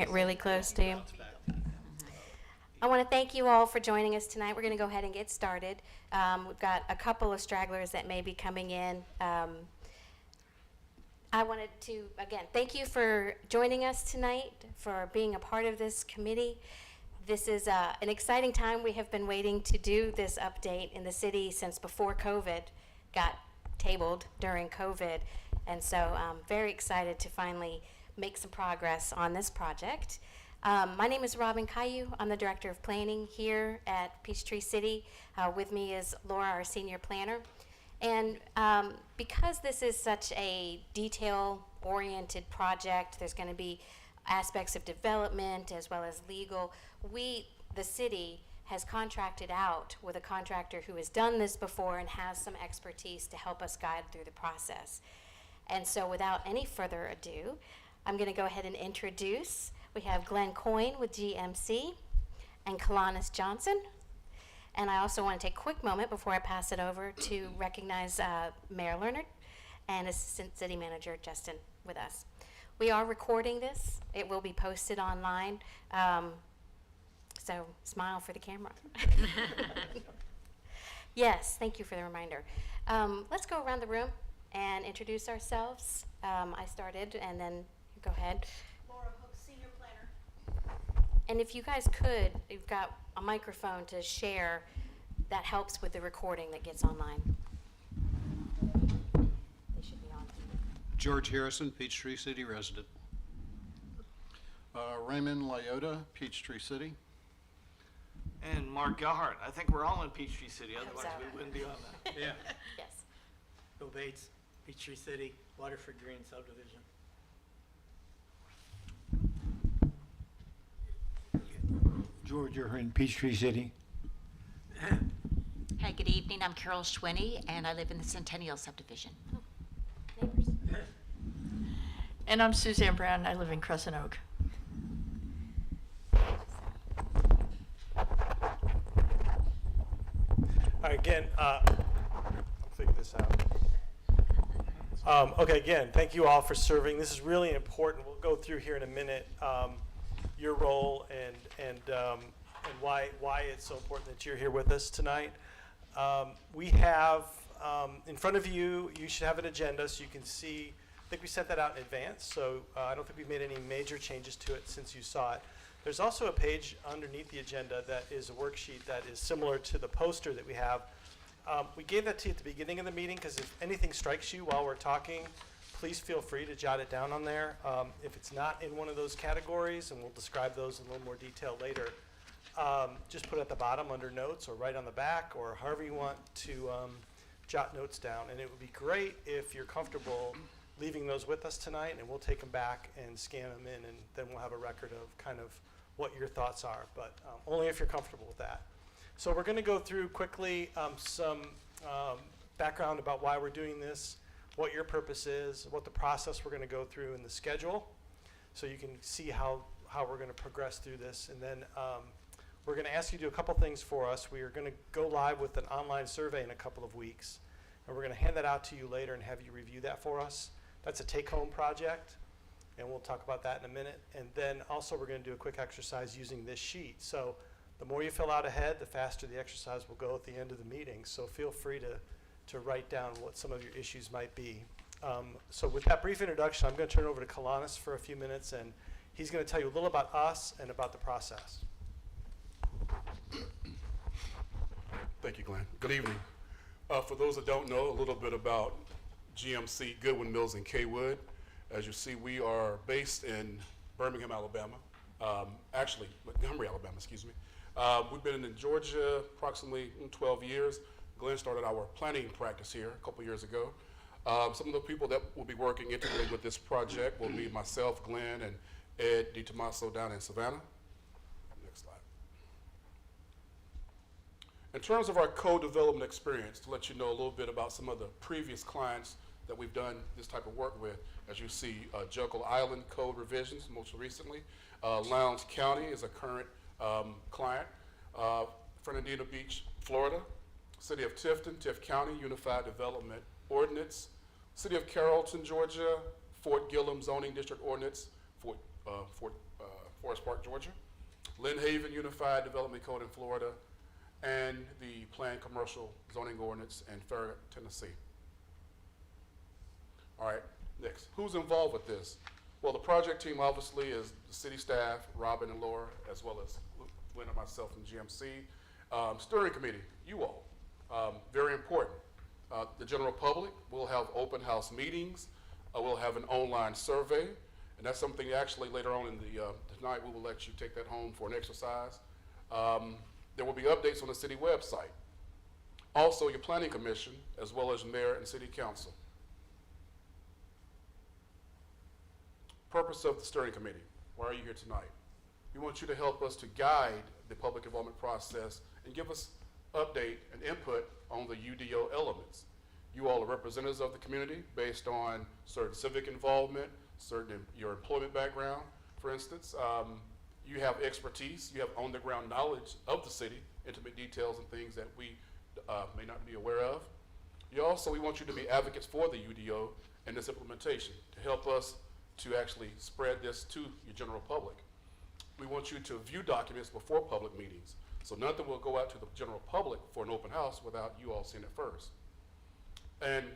it really close to you. I want to thank you all for joining us tonight. We're going to go ahead and get started. We've got a couple of stragglers that may be coming in. I wanted to, again, thank you for joining us tonight, for being a part of this committee. This is an exciting time. We have been waiting to do this update in the city since before COVID got tabled during COVID. And so I'm very excited to finally make some progress on this project. My name is Robin Caillou. I'm the Director of Planning here at Peachtree City. With me is Laura, our Senior Planner. And because this is such a detail-oriented project, there's going to be aspects of development as well as legal. The city, has contracted out with a contractor who has done this before and has some expertise to help us guide through the process. And so without any further ado, I'm going to go ahead and introduce. We have Glenn Coyne with GMC and Kalanis Johnson. And I also want to take a quick moment before I pass it over to recognize Mayor Leonard and Assistant City Manager Justin with us. We are recording this. It will be posted online. So smile for the camera. Yes, thank you for the reminder. Let's go around the room and introduce ourselves. I started, and then you go ahead. Laura Hook, Senior Planner. And if you guys could, you've got a microphone to share. That helps with the recording that gets online. They should be on. George Harrison, Peachtree City resident. Raymond Lyota, Peachtree City. And Mark Gellhart. I think we're all in Peachtree City, otherwise so. we wouldn't be on that. Yeah. Yes. Bill Bates, Peachtree City, Waterford Green Subdivision. George, you're in Peachtree City. Hi, good evening. I'm Carol Schwinney, and I live in the Centennial Subdivision. Neighbors. And I'm Suzanne Brown. I live in Crescent Oak. All right, again, I'll figure this out. Okay, again, thank you all for serving. This is really important. We'll go through here in a minute your role and why it's so important that you're here with us tonight. We have in front of you, you should have an agenda so you can see. I think we sent that out in advance, so I don't think we've made any major changes to it since you saw it. There's also a page underneath the agenda that is a worksheet that is similar to the poster that we have. We gave that to you at the beginning of the meeting because if anything strikes you while we're talking, please feel free to jot it down on there. If it's not in one of those categories, and we'll describe those in a little more detail later, just put it at the bottom under notes or right on the back or however you want to jot notes down. And it would be great if you're comfortable leaving those with us tonight, and we'll take them back and scan them in, and then we'll have a record of kind of what your thoughts are, but only if you're comfortable with that. So we're going to go through quickly some background about why we're doing this, what your purpose is, what the process we're going to go through, and the schedule, so you can see how we're going to progress through this. And then we're going to ask you to do a couple things for us. We are going to go live with an online survey in a couple of weeks, and we're going to hand that out to you later and have you review that for us. That's a take-home project, and we'll talk about that in a minute. And then also we're going to do a quick exercise using this sheet. So the more you fill out ahead, the faster the exercise will go at the end of the meeting. So feel free to write down what some of your issues might be. So with that brief introduction, I'm going to turn it over to Kalanis for a few minutes, and he's going to tell you a little about us and about the process. Thank you, Glenn. Good evening. For those that don't know, a little bit about GMC, Goodwin Mills and Kaywood. As you see, we are based in Birmingham, Alabama. Actually, Montgomery, Alabama, excuse me. We've been in Georgia approximately 12 years. Glenn started our planning practice here a couple years ago. Some of the people that will be working integrally with this project will be myself, Glenn, and Ed DiTomaso down in Savannah. Next slide. In terms of our co-development experience, to let you know a little bit about some of the previous clients that we've done this type of work with, as you see, Jekyll Island code revisions most recently. Lowndes County is a current client. Fernandina Beach, Florida. City of Tifton, Tift County, Unified Development Ordinance. City of Carrollton, Georgia. Fort Gillum Zoning District Ordinance. Fort Forest Park, Georgia, Lynn Haven Unified Development Code in Florida, and the Planned Commercial Zoning Ordinance in Farragut, Tennessee. All right, next. Who's involved with this? Well, the project team obviously is the city staff, Robin and Laura, as well as Glenn and myself from GMC. Steering committee, you all, very important. The general public will have open house meetings. We'll have an online survey, and that's something actually later on in the, tonight we will let you take that home for an exercise. There will be updates on the city website. Also, your planning commission, as well as mayor and city council. Purpose of the steering committee. Why are you here tonight? We want you to help us to guide the public involvement process and give us update and input on the UDO elements. You all are representatives of the community based on certain civic involvement, your employment background, for instance. You have expertise, you have on-the-ground knowledge of the city, intimate details and things that we may not be aware of. We want you to be advocates for the UDO and this implementation to help us to actually spread this to your general public. We want you to view documents before public meetings. So nothing will go out to the general public for an open house without you all seeing it first. And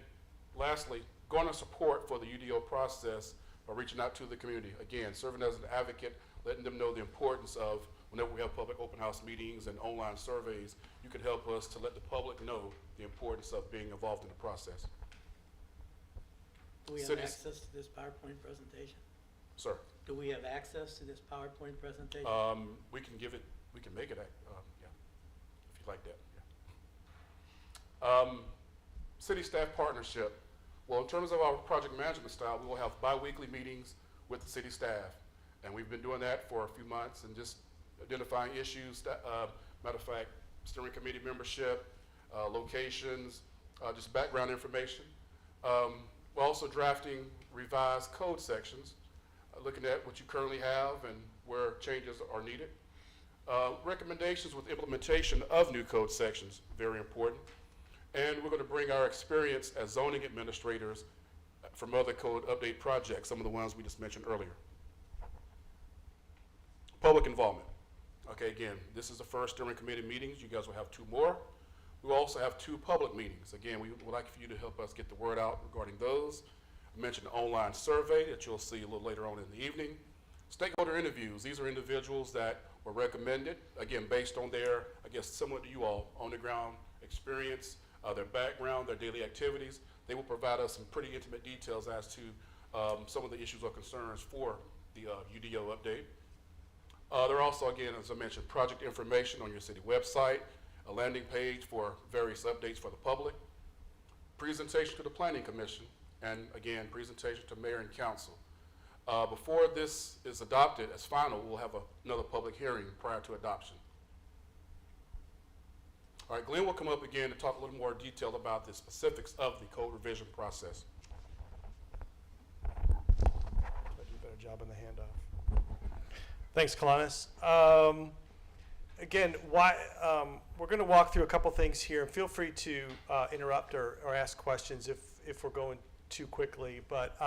lastly, garner support for the UDO process by reaching out to the community. Again, serving as an advocate, letting them know the importance of whenever we have public open house meetings and online surveys, you can help us to let the public know the importance of being involved in the process. Do we have Cities- access to this PowerPoint presentation? Sir, Do we have access to this PowerPoint presentation? we can give it, we can make it, yeah, if you'd like that, yeah. City staff partnership. Well, in terms of our project management style, we will have bi-weekly meetings with the city staff. And we've been doing that for a few months and just identifying issues. Matter of fact, steering committee membership, locations, just background information. We're also drafting revised code sections, looking at what you currently have and where changes are needed. Recommendations with implementation of new code sections, very important. And we're going to bring our experience as zoning administrators from other code update projects, some of the ones we just mentioned earlier. Public involvement. Okay, again, this is the first steering committee meetings. You guys will have 2 more. We'll also have 2 public meetings. Again, we would like for you to help us get the word out regarding those. I mentioned the online survey that you'll see a little later on in the evening. Stakeholder interviews. These are individuals that were recommended, again, based on their, I guess, similar to you all, on-the-ground experience, their background, their daily activities. They will provide us some pretty intimate details as to some of the issues or concerns for the UDO update. There are also, again, as I mentioned, project information on your city website, a landing page for various updates for the public, presentation to the Planning Commission, and again, presentation to Mayor and Council. Before this is adopted as final, we'll have another public hearing prior to adoption. All right, Glenn will come up again to talk a little more detail about the specifics of the code revision process. I do a better job on the handoff. Thanks, Kalanis. Again, we're going to walk through a couple things here. Feel free to interrupt or ask questions if we're going too quickly. But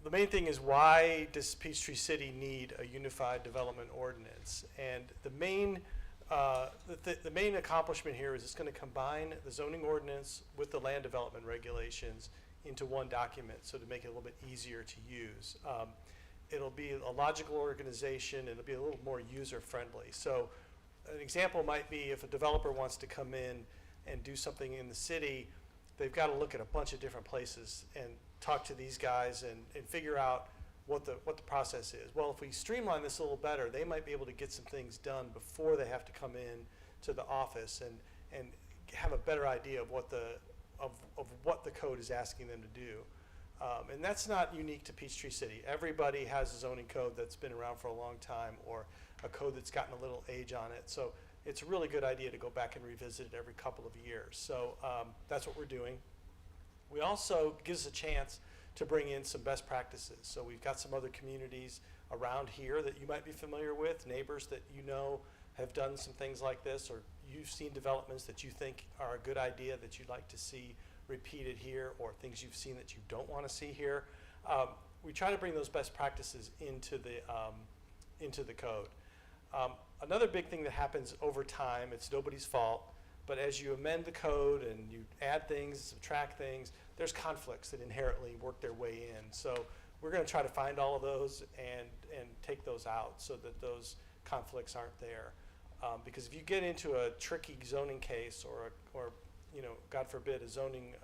the main thing is, why does Peachtree City need a Unified Development Ordinance? And the main accomplishment here is it's going to combine the zoning ordinance with the land development regulations into one document, so to make it a little bit easier to use. It'll be a logical organization, and it'll be a little more user-friendly. So an example might be if a developer wants to come in and do something in the city, they've got to look at a bunch of different places and talk to these guys and figure out what the process is. Well, if we streamline this a little better, they might be able to get some things done before they have to come in to the office and have a better idea of what the code is asking them to do. And that's not unique to Peachtree City. Everybody has a zoning code that's been around for a long time, or a code that's gotten a little age on it. So it's a really good idea to go back and revisit it every couple of years. So that's what we're doing. We also gives us a chance to bring in some best practices. So we've got some other communities around here that you might be familiar with, neighbors that you know have done some things like this, or you've seen developments that you think are a good idea that you'd like to see repeated here, or things you've seen that you don't want to see here. we try to bring those best practices into the code. Another big thing that happens over time, it's nobody's fault, but as you amend the code and you add things, subtract things, there's conflicts that inherently work their way in. So we're going to try to find all of those and take those out so that those conflicts aren't there. Because if you get into a tricky zoning case or you know, God forbid, a zoning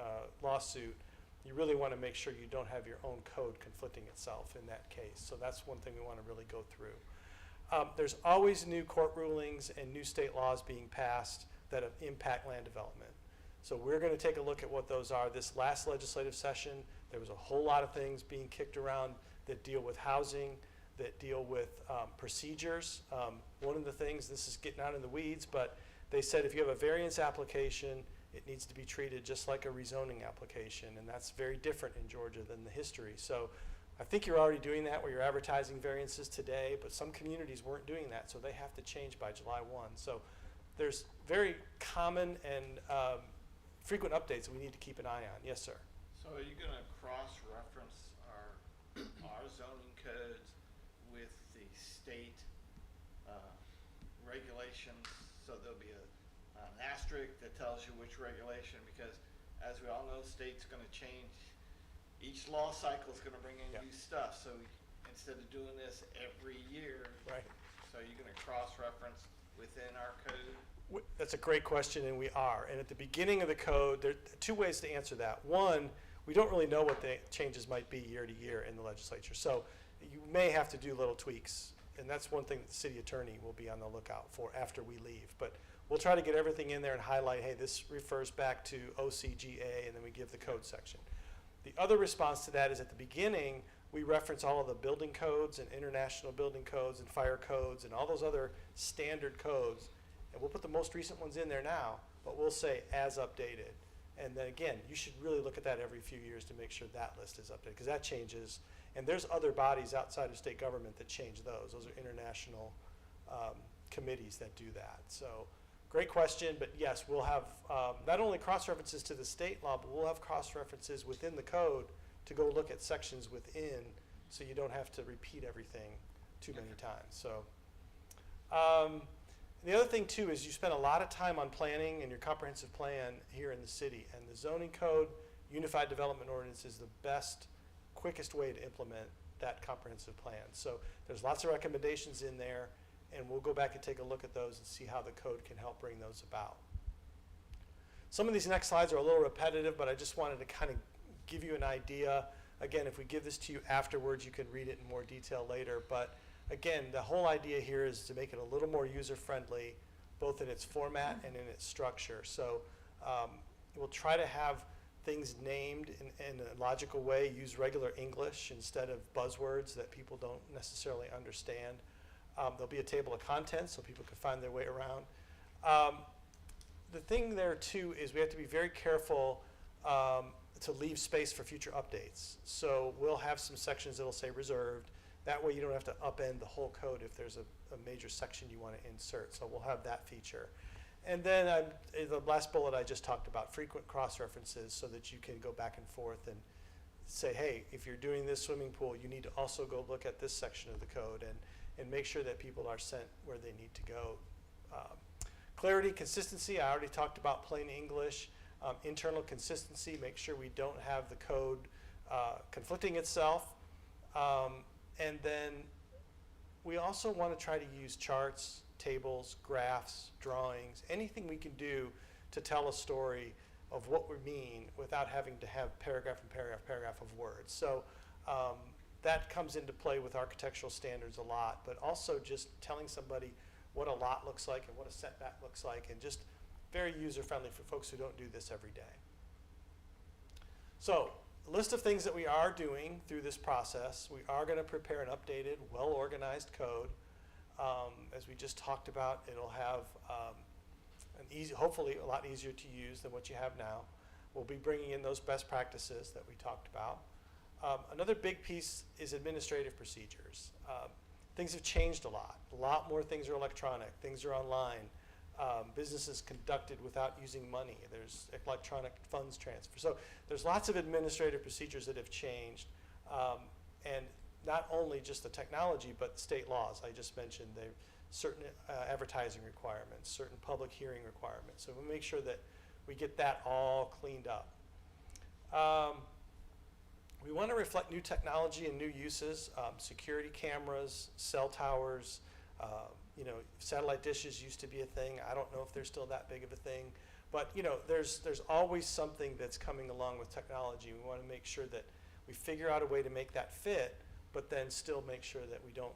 lawsuit, you really want to make sure you don't have your own code conflicting itself in that case. So that's one thing we want to really go through. There's always new court rulings and new state laws being passed that impact land development. So we're going to take a look at what those are. This last legislative session, there was a whole lot of things being kicked around that deal with housing, that deal with procedures. One of the things, this is getting out in the weeds, but they said if you have a variance application, it needs to be treated just like a rezoning application, and that's very different in Georgia than the history. So I think you're already doing that where you're advertising variances today, but some communities weren't doing that, so they have to change by July 1. So there's very common and frequent updates that we need to keep an eye on. Yes, sir. So are you gonna cross-reference our zoning codes with the state regulations? So there'll be an asterisk that tells you which regulation, because as we all know, state's gonna change. Each law cycle is gonna bring in Yep. new stuff, so instead of doing this every year, Right. so you're gonna cross-reference within our code? That's a great question, and we are. And at the beginning of the code, there are two ways to answer that. One, we don't really know what the changes might be year to year in the legislature. So you may have to do little tweaks, and that's one thing that the city attorney will be on the lookout for after we leave. But we'll try to get everything in there and highlight, hey, this refers back to OCGA, and then we give the code section. The other response to that is at the beginning, we reference all of the building codes and international building codes and fire codes and all those other standard codes. And we'll put the most recent ones in there now, but we'll say as updated. And then again, you should really look at that every few years to make sure that list is updated, because that changes. And there's other bodies outside of state government that change those. Those are international committees that do that. So great question, but yes, we'll have not only cross-references to the state law, but we'll have cross-references within the code to go look at sections within, so you don't have to repeat everything too many times. So the other thing too is you spend a lot of time on planning and your comprehensive plan here in the city, and the zoning code, Unified Development Ordinance is the best, quickest way to implement that comprehensive plan. So there's lots of recommendations in there, and we'll go back and take a look at those and see how the code can help bring those about. Some of these next slides are a little repetitive, but I just wanted to kind of give you an idea. Again, if we give this to you afterwards, you can read it in more detail later. But again, the whole idea here is to make it a little more user-friendly, both in its format and in its structure. So we'll try to have things named in a logical way, use regular English instead of buzzwords that people don't necessarily understand. There'll be a table of contents so people can find their way around. The thing there too is we have to be very careful to leave space for future updates. So we'll have some sections that'll say reserved. That way you don't have to upend the whole code if there's a major section you want to insert. So we'll have that feature. And then the last bullet I just talked about, frequent cross-references, so that you can go back and forth and say, hey, if you're doing this swimming pool, you need to also go look at this section of the code and make sure that people are sent where they need to go. Clarity, consistency, I already talked about plain English. Internal consistency, make sure we don't have the code conflicting itself. And then we also want to try to use charts, tables, graphs, drawings, anything we can do to tell a story of what we mean without having to have paragraph and paragraph of words. So that comes into play with architectural standards a lot, but also just telling somebody what a lot looks like and what a setback looks like, and just very user-friendly for folks who don't do this every day. So, a list of things that we are doing through this process. We are going to prepare an updated, well-organized code. As we just talked about, it'll have hopefully a lot easier to use than what you have now. We'll be bringing in those best practices that we talked about. Another big piece is administrative procedures. Things have changed a lot. A lot more things are electronic. Things are online. Business is conducted without using money. There's electronic funds transfer. So there's lots of administrative procedures that have changed. And not only just the technology, but state laws. I just mentioned there certain advertising requirements, certain public hearing requirements. So we make sure that we get that all cleaned up. We want to reflect new technology and new uses, security cameras, cell towers, you know, satellite dishes used to be a thing. I don't know if they're still that big of a thing, but you know, there's always something that's coming along with technology. We want to make sure that we figure out a way to make that fit, but then still make sure that we don't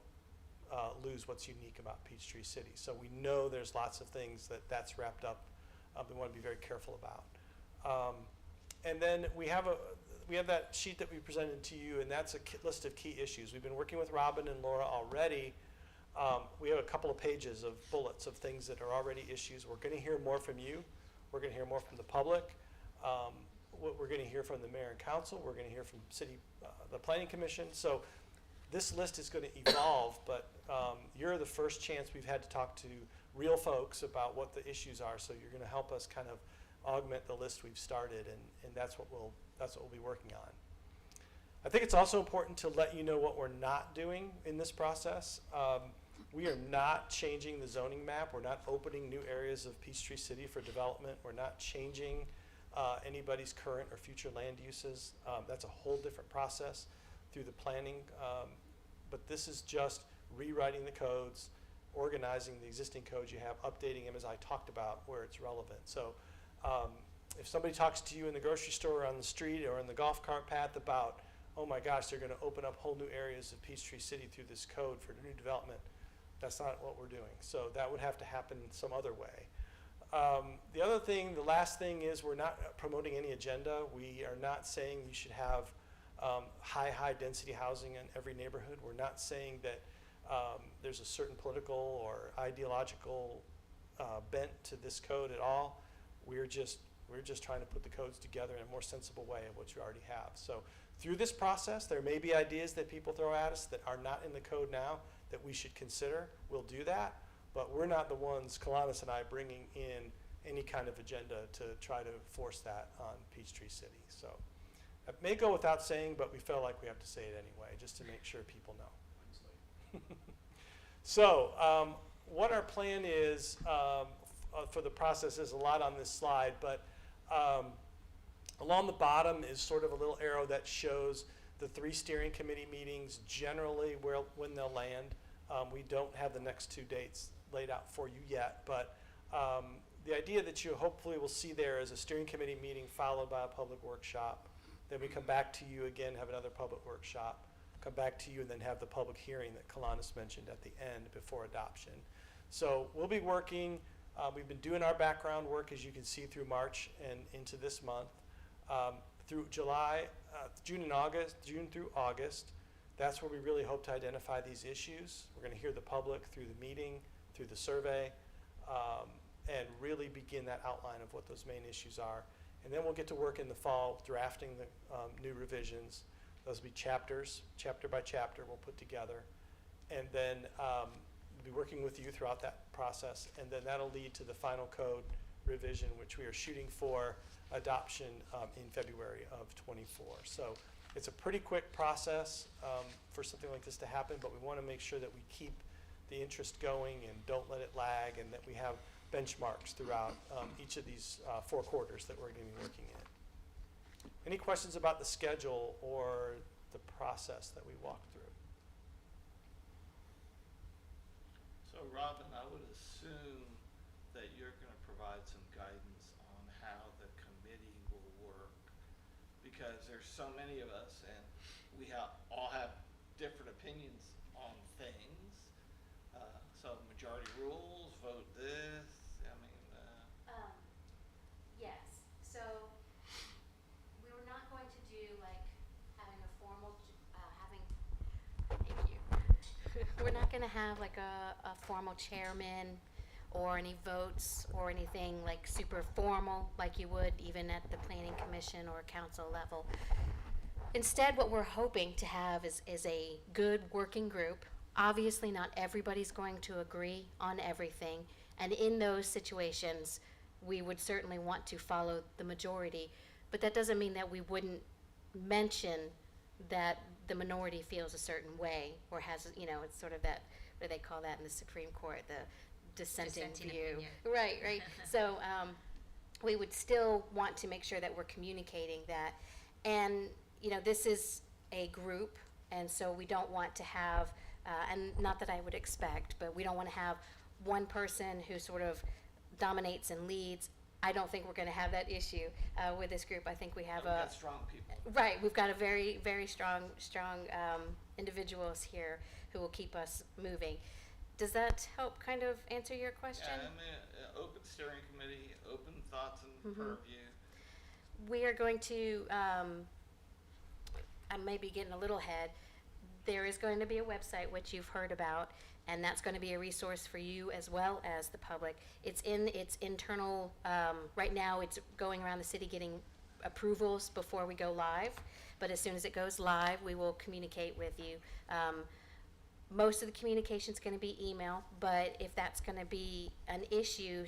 lose what's unique about Peachtree City. So we know there's lots of things that's wrapped up. We want to be very careful about. And then we have that sheet that we presented to you, and that's a list of key issues. We've been working with Robin and Laura already. We have a couple of pages of bullets of things that are already issues. We're going to hear more from you. We're going to hear more from the public. We're going to hear from the mayor and council. We're going to hear from the planning commission. So this list is going to evolve, but you're the first chance we've had to talk to real folks about what the issues are. So you're going to help us kind of augment the list we've started, and that's what we'll be working on. I think it's also important to let you know what we're not doing in this process. We are not changing the zoning map. We're not opening new areas of Peachtree City for development. We're not changing anybody's current or future land uses. That's a whole different process through the planning. But this is just rewriting the codes, organizing the existing codes you have, updating them as I talked about where it's relevant. So if somebody talks to you in the grocery store or on the street or in the golf cart path about, oh my gosh, they're going to open up whole new areas of Peachtree City through this code for new development, that's not what we're doing. So that would have to happen some other way. The last thing is we're not promoting any agenda. We are not saying you should have high density housing in every neighborhood. We're not saying that there's a certain political or ideological bent to this code at all. We're just trying to put the codes together in a more sensible way of what you already have. So through this process, there may be ideas that people throw at us that are not in the code now that we should consider. We'll do that, but we're not the ones, Kalanis and I, bringing in any kind of agenda to try to force that on Peachtree City. So it may go without saying, but we felt like we have to say it anyway, just to make sure people know. So what our plan is for the process is a lot on this slide, but along the bottom is sort of a little arrow that shows the 3 steering committee meetings, generally when they'll land. We don't have the next 2 dates laid out for you yet, but the idea that you hopefully will see there is a steering committee meeting followed by a public workshop. Then we come back to you again, have another public workshop, come back to you, and then have the public hearing that Kalanis mentioned at the end before adoption. So we'll be working. We've been doing our background work, as you can see, through March and into this month. Through June through August, that's where we really hope to identify these issues. We're going to hear the public through the meeting, through the survey, and really begin that outline of what those main issues are. And then we'll get to work in the fall drafting the new revisions. Those will be chapters, chapter by chapter we'll put together. And then we'll be working with you throughout that process. And then that'll lead to the final code revision, which we are shooting for adoption in February of '24. So it's a pretty quick process for something like this to happen, but we want to make sure that we keep the interest going and don't let it lag, and that we have benchmarks throughout each of these 4 quarters that we're going to be working in. Any questions about the schedule or the process that we walked through? So Robin, I would assume that you're going to provide some guidance on how the committee will work, because there's so many of us and we all have different opinions on things. So majority rules, vote this. I mean, Yes, so we were not going to do like having a formal, thank you. We're not gonna have like a formal chairman or any votes or anything like super formal like you would even at the planning commission or council level. Instead, what we're hoping to have is a good working group. Obviously, not everybody's going to agree on everything, and in those situations, we would certainly want to follow the majority, but that doesn't mean that we wouldn't mention that the minority feels a certain way or has, it's sort of that, what do they call that in the Supreme Court, the dissenting Dissenting view. opinion. Right. So we would still want to make sure that we're communicating that. And, this is a group, and so we don't want to have, and not that I would expect, but we don't want to have one person who sort of dominates and leads. I don't think we're going to have that issue with this group. I think we have We've got strong people. Right, we've got a very, very strong individuals here who will keep us moving. Does that help kind of answer your question? Yeah, I mean, open steering committee, open thoughts and purview. We are going to, I may be getting a little ahead. There is going to be a website, which you've heard about, and that's going to be a resource for you as well as the public. It's in its internal, right now it's going around the city getting approvals before we go live, but as soon as it goes live, we will communicate with you. Most of the communication is going to be email, but if that's going to be an issue,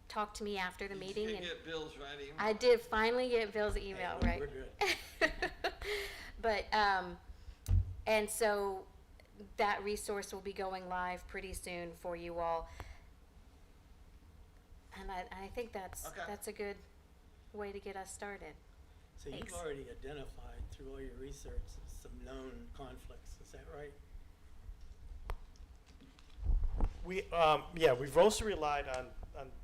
talk to me after the meeting. You And get Bill's right email. I did finally get Bill's email, Hey, right? We're good. But, and so that resource will be going live pretty soon for you all. And I think that's a good way to get us started. So you've Thanks. already identified through all your research some known conflicts, is that right? We've also relied on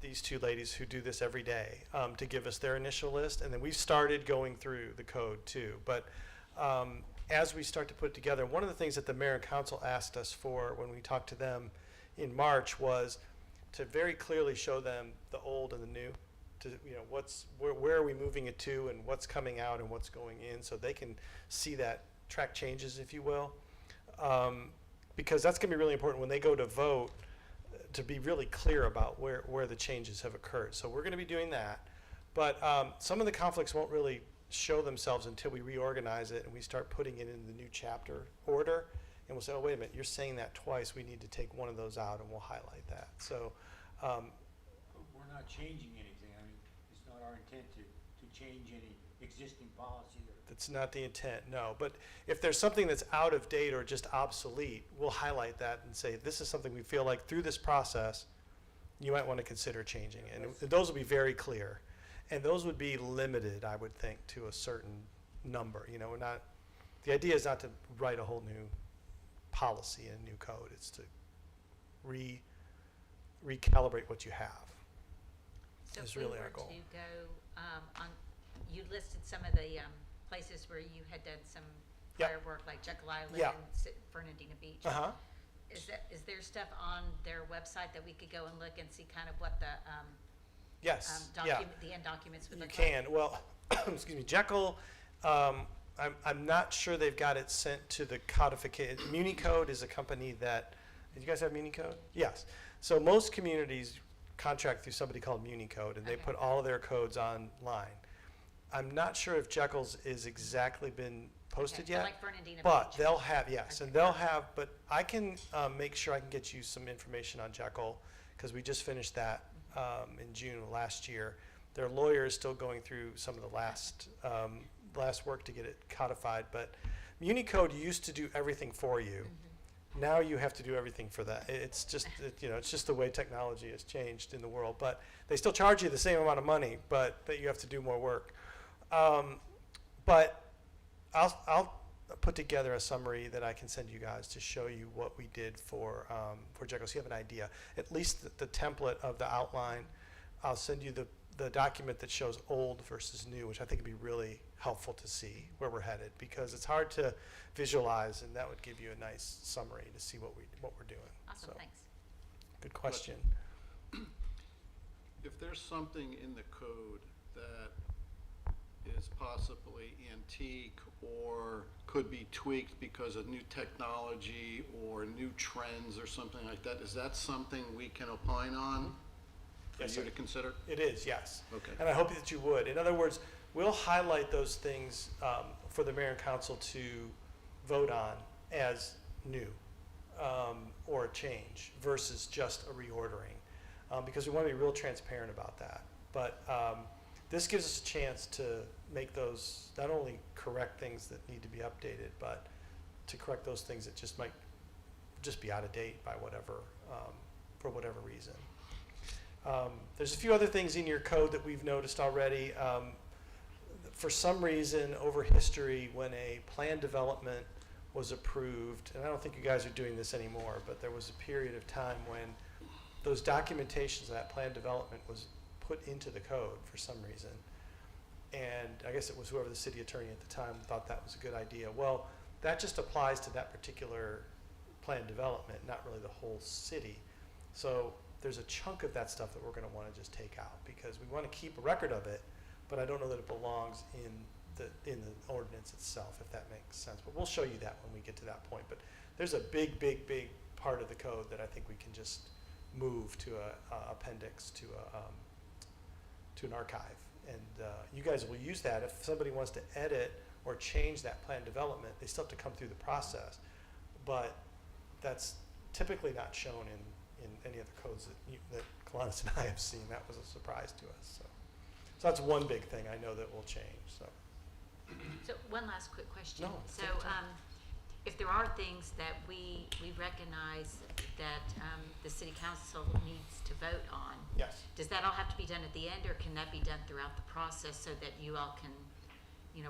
these two ladies who do this every day to give us their initial list, and then we've started going through the code too. But as we start to put it together, one of the things that the mayor and council asked us for when we talked to them in March was to very clearly show them the old and the new, to where are we moving it to, and what's coming out and what's going in, so they can see that track changes, if you will, because that's going to be really important when they go to vote, to be really clear about where the changes have occurred. So we're going to be doing that, but some of the conflicts won't really show themselves until we reorganize it and we start putting it in the new chapter order, and we'll say, oh, wait a minute, you're saying that twice, we need to take one of those out, and we'll highlight that. So We're not changing anything. I mean, it's not our intent to change any existing policy or. that's not the intent, no. But if there's something that's out of date or just obsolete, we'll highlight that and say, this is something we feel like through this process, you might want to consider changing. And those will be very clear. And those would be limited, I would think, to a certain number. The idea is not to write a whole new policy and new code. It's to recalibrate what you have. So Is if we really were our goal. to go on, you listed some of the places where you had done some Yep. prior work, like Jekyll Island Yeah. and Fernandina Beach. Uh-huh. Is there stuff on their website that we could go and look and see kind of what the Yes, yeah. the end documents would You look like? can. Well, excuse me, Jekyll, I'm not sure they've got it sent to the codification. MuniCode is a company that, did you guys have MuniCode? Yes. So most communities contract through somebody called MuniCode, and they Okay. put all of their codes online. I'm not sure if Jekyll's is exactly been posted Okay, yet. Like Fernandina But Beach. they'll have, yes, and Okay. they'll have, but I can make sure I can get you some information on Jekyll, because we just finished that in June of last year. Their lawyer is still going through some of the last work to get it codified, but MuniCode used to do everything for you. Now you have to do everything for that. It's just, it's just the way technology has changed in the world. But they still charge you the same amount of money, but you have to do more work. But I'll put together a summary that I can send you guys to show you what we did for Jekyll, so you have an idea. At least the template of the outline. I'll send you the document that shows old versus new, which I think would be really helpful to see where we're headed, because it's hard to visualize, and that would give you a nice summary to see what we're doing. Awesome, So, thanks. good question. If there's something in the code that is possibly antique or could be tweaked because of new technology or new trends or something like that, is that something we can opine on for Yes, you sir. to consider? It is, yes. Okay. And I hope that you would. In other words, we'll highlight those things for the mayor and council to vote on as new or a change versus just a reordering, because we want to be real transparent about that. But this gives us a chance to make those, not only correct things that need to be updated, but to correct those things that just might just be out of date by whatever, for whatever reason. There's a few other things in your code that we've noticed already. For some reason, over history, when a plan development was approved, and I don't think you guys are doing this anymore, but there was a period of time when those documentations of that plan development was put into the code for some reason. And I guess it was whoever the city attorney at the time thought that was a good idea. Well, that just applies to that particular plan development, not really the whole city. So there's a chunk of that stuff that we're gonna wanna just take out, because we wanna keep a record of it, but I don't know that it belongs in the ordinance itself, if that makes sense. But we'll show you that when we get to that point. But there's a big part of the code that I think we can just move to a appendix to an archive. And you guys will use that. If somebody wants to edit or change that plan development, they still have to come through the process. But that's typically not shown in any of the codes that Columbus and I have seen. That was a surprise to us. So that's one big thing I know that will change. So one last quick question. No, So, take your time. if there are things that we recognize that, the city council needs to vote on, Yes. does that all have to be done at the end, or can that be done throughout the process so that you all can,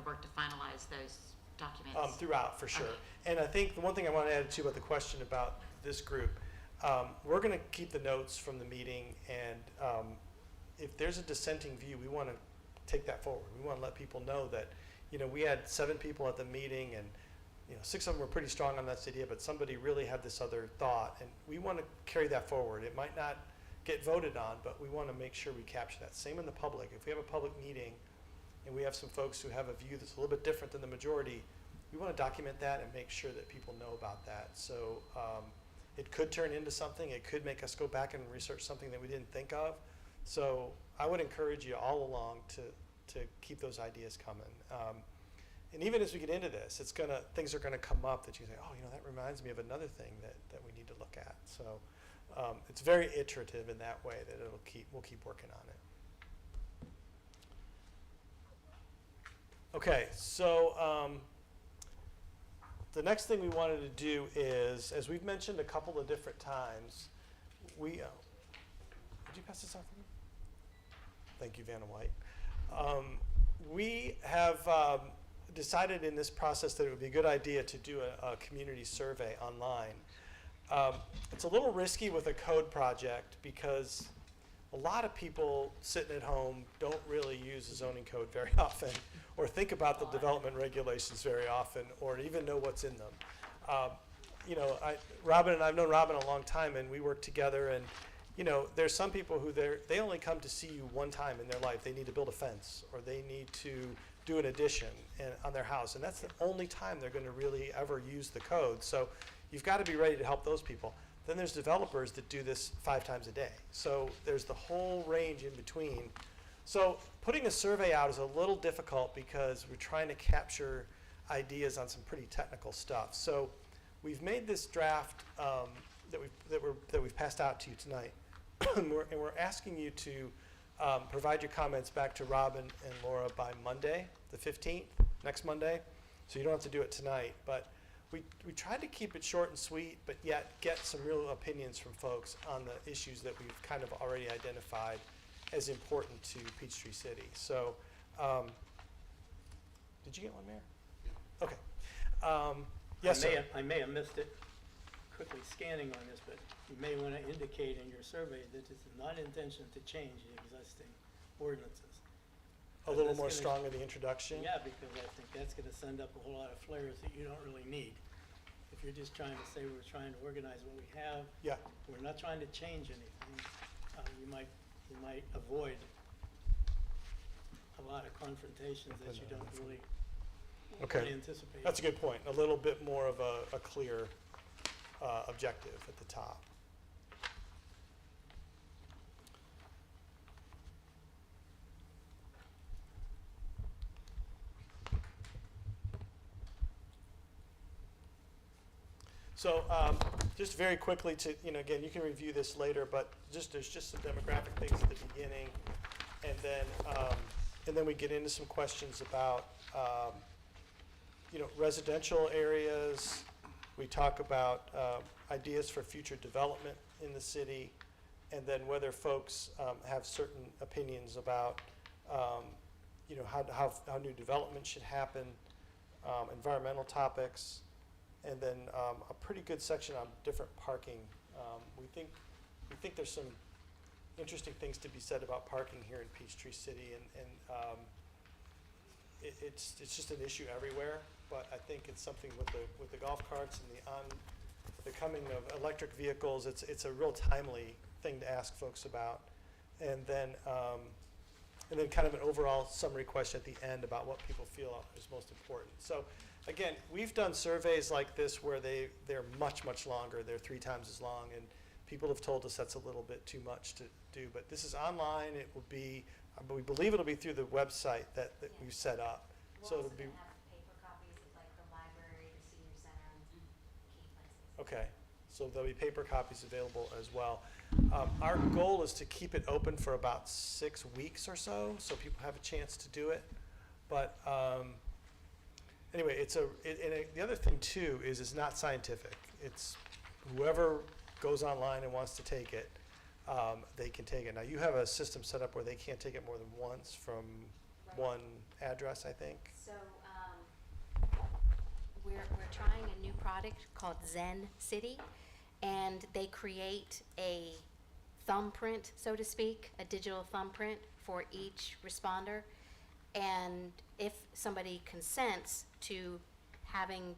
work to finalize those documents? Throughout, for sure. Okay. And I think the one thing I want to add too about the question about this group, we're going to keep the notes from the meeting, and if there's a dissenting view, we want to take that forward. We want to let people know that, we had 7 people at the meeting, and 6 of them were pretty strong on that idea, but somebody really had this other thought, and we want to carry that forward. It might not get voted on, but we want to make sure we capture that. Same in the public. If we have a public meeting and we have some folks who have a view that's a little bit different than the majority, we want to document that and make sure that people know about that. So it could turn into something. It could make us go back and research something that we didn't think of. So I would encourage you all along to keep those ideas coming. And even as we get into this, things are gonna come up that you say, oh, that reminds me of another thing that we need to look at. So it's very iterative in that way that we'll keep working on it. Okay, so the next thing we wanted to do is, as we've mentioned a couple of different times, would you pass this on for me? Thank you, Vanna White. We have decided in this process that it would be a good idea to do a community survey online. It's a little risky with a code project because a lot of people sitting at home don't really use the zoning code very often, or think about the development regulations very often, or even know what's in them. Robin and I've known Robin a long time, and we work together, and there's some people who they only come to see you one time in their life. They need to build a fence, or they need to do an addition on their house, and that's the only time they're going to really ever use the code. So you've got to be ready to help those people. Then there's developers that do this 5 times a day. So there's the whole range in between. So putting a survey out is a little difficult because we're trying to capture ideas on some pretty technical stuff. So we've made this draft that we've passed out to you tonight. and we're asking you to provide your comments back to Robin and Laura by Monday, the 15th, next Monday. So you don't have to do it tonight. But we tried to keep it short and sweet, but yet get some real opinions from folks on the issues that we've kind of already identified as important to Peachtree City. So, did you get one, Mayor? Okay. Yes, sir. I may have missed it quickly scanning on this, but you may want to indicate in your survey that it's not intention to change the existing ordinances. A little That's more gonna- strong in the introduction. Yeah, because I think that's going to send up a whole lot of flares that you don't really need. If you're just trying to say we're trying to organize what we have, Yeah. we're not trying to change anything, you might avoid a lot of confrontations that you don't really Okay. anticipate. That's a good point. A little bit more of a clear objective at the top. So just very quickly to, again, you can review this later, but there's just some demographic things at the beginning, and then we get into some questions about residential areas, We talk about ideas for future development in the city, and then whether folks have certain opinions about, how new development should happen, environmental topics, and then a pretty good section on different parking. We think there's some interesting things to be said about parking here in Peachtree City, and it's just an issue everywhere. But I think it's something with the golf carts and the coming of electric vehicles. It's a real timely thing to ask folks about, and then kind of an overall summary question at the end about what people feel is most important. So again, we've done surveys like this where they're much longer. They're 3 times as long, and people have told us that's a little bit too much to do. But this is online. It will be, we believe it'll be through the website that we've set up. So it'll be. Paper copies of like the library, the senior center, and key places. Okay, so there'll be paper copies available as well. Our goal is to keep it open for about 6 weeks or so people have a chance to do it. But anyway, the other thing too is it's not scientific. It's whoever goes online and wants to take it, they can take it. Now you have a system set up where they can't take it more than once from one address, I think. So we're trying a new product called Zen City, and they create a thumbprint, so to speak, a digital thumbprint for each responder. And if somebody consents to having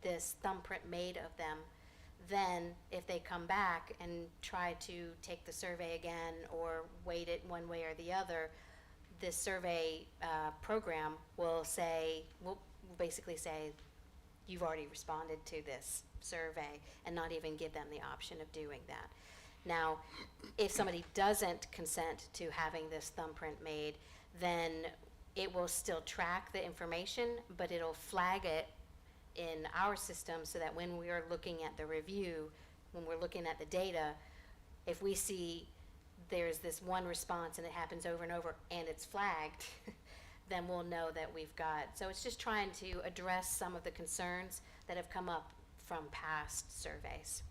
this thumbprint made of them, then if they come back and try to take the survey again or weight it one way or the other, this survey program will basically say, you've already responded to this survey, and not even give them the option of doing that. Now, if somebody doesn't consent to having this thumbprint made, then it will still track the information, but it'll flag it in our system so that when we are looking at the review, when we're looking at the data, if we see there's this one response and it happens over and over and it's flagged, then we'll know that we've got. So it's just trying to address some of the concerns that have come up from past surveys.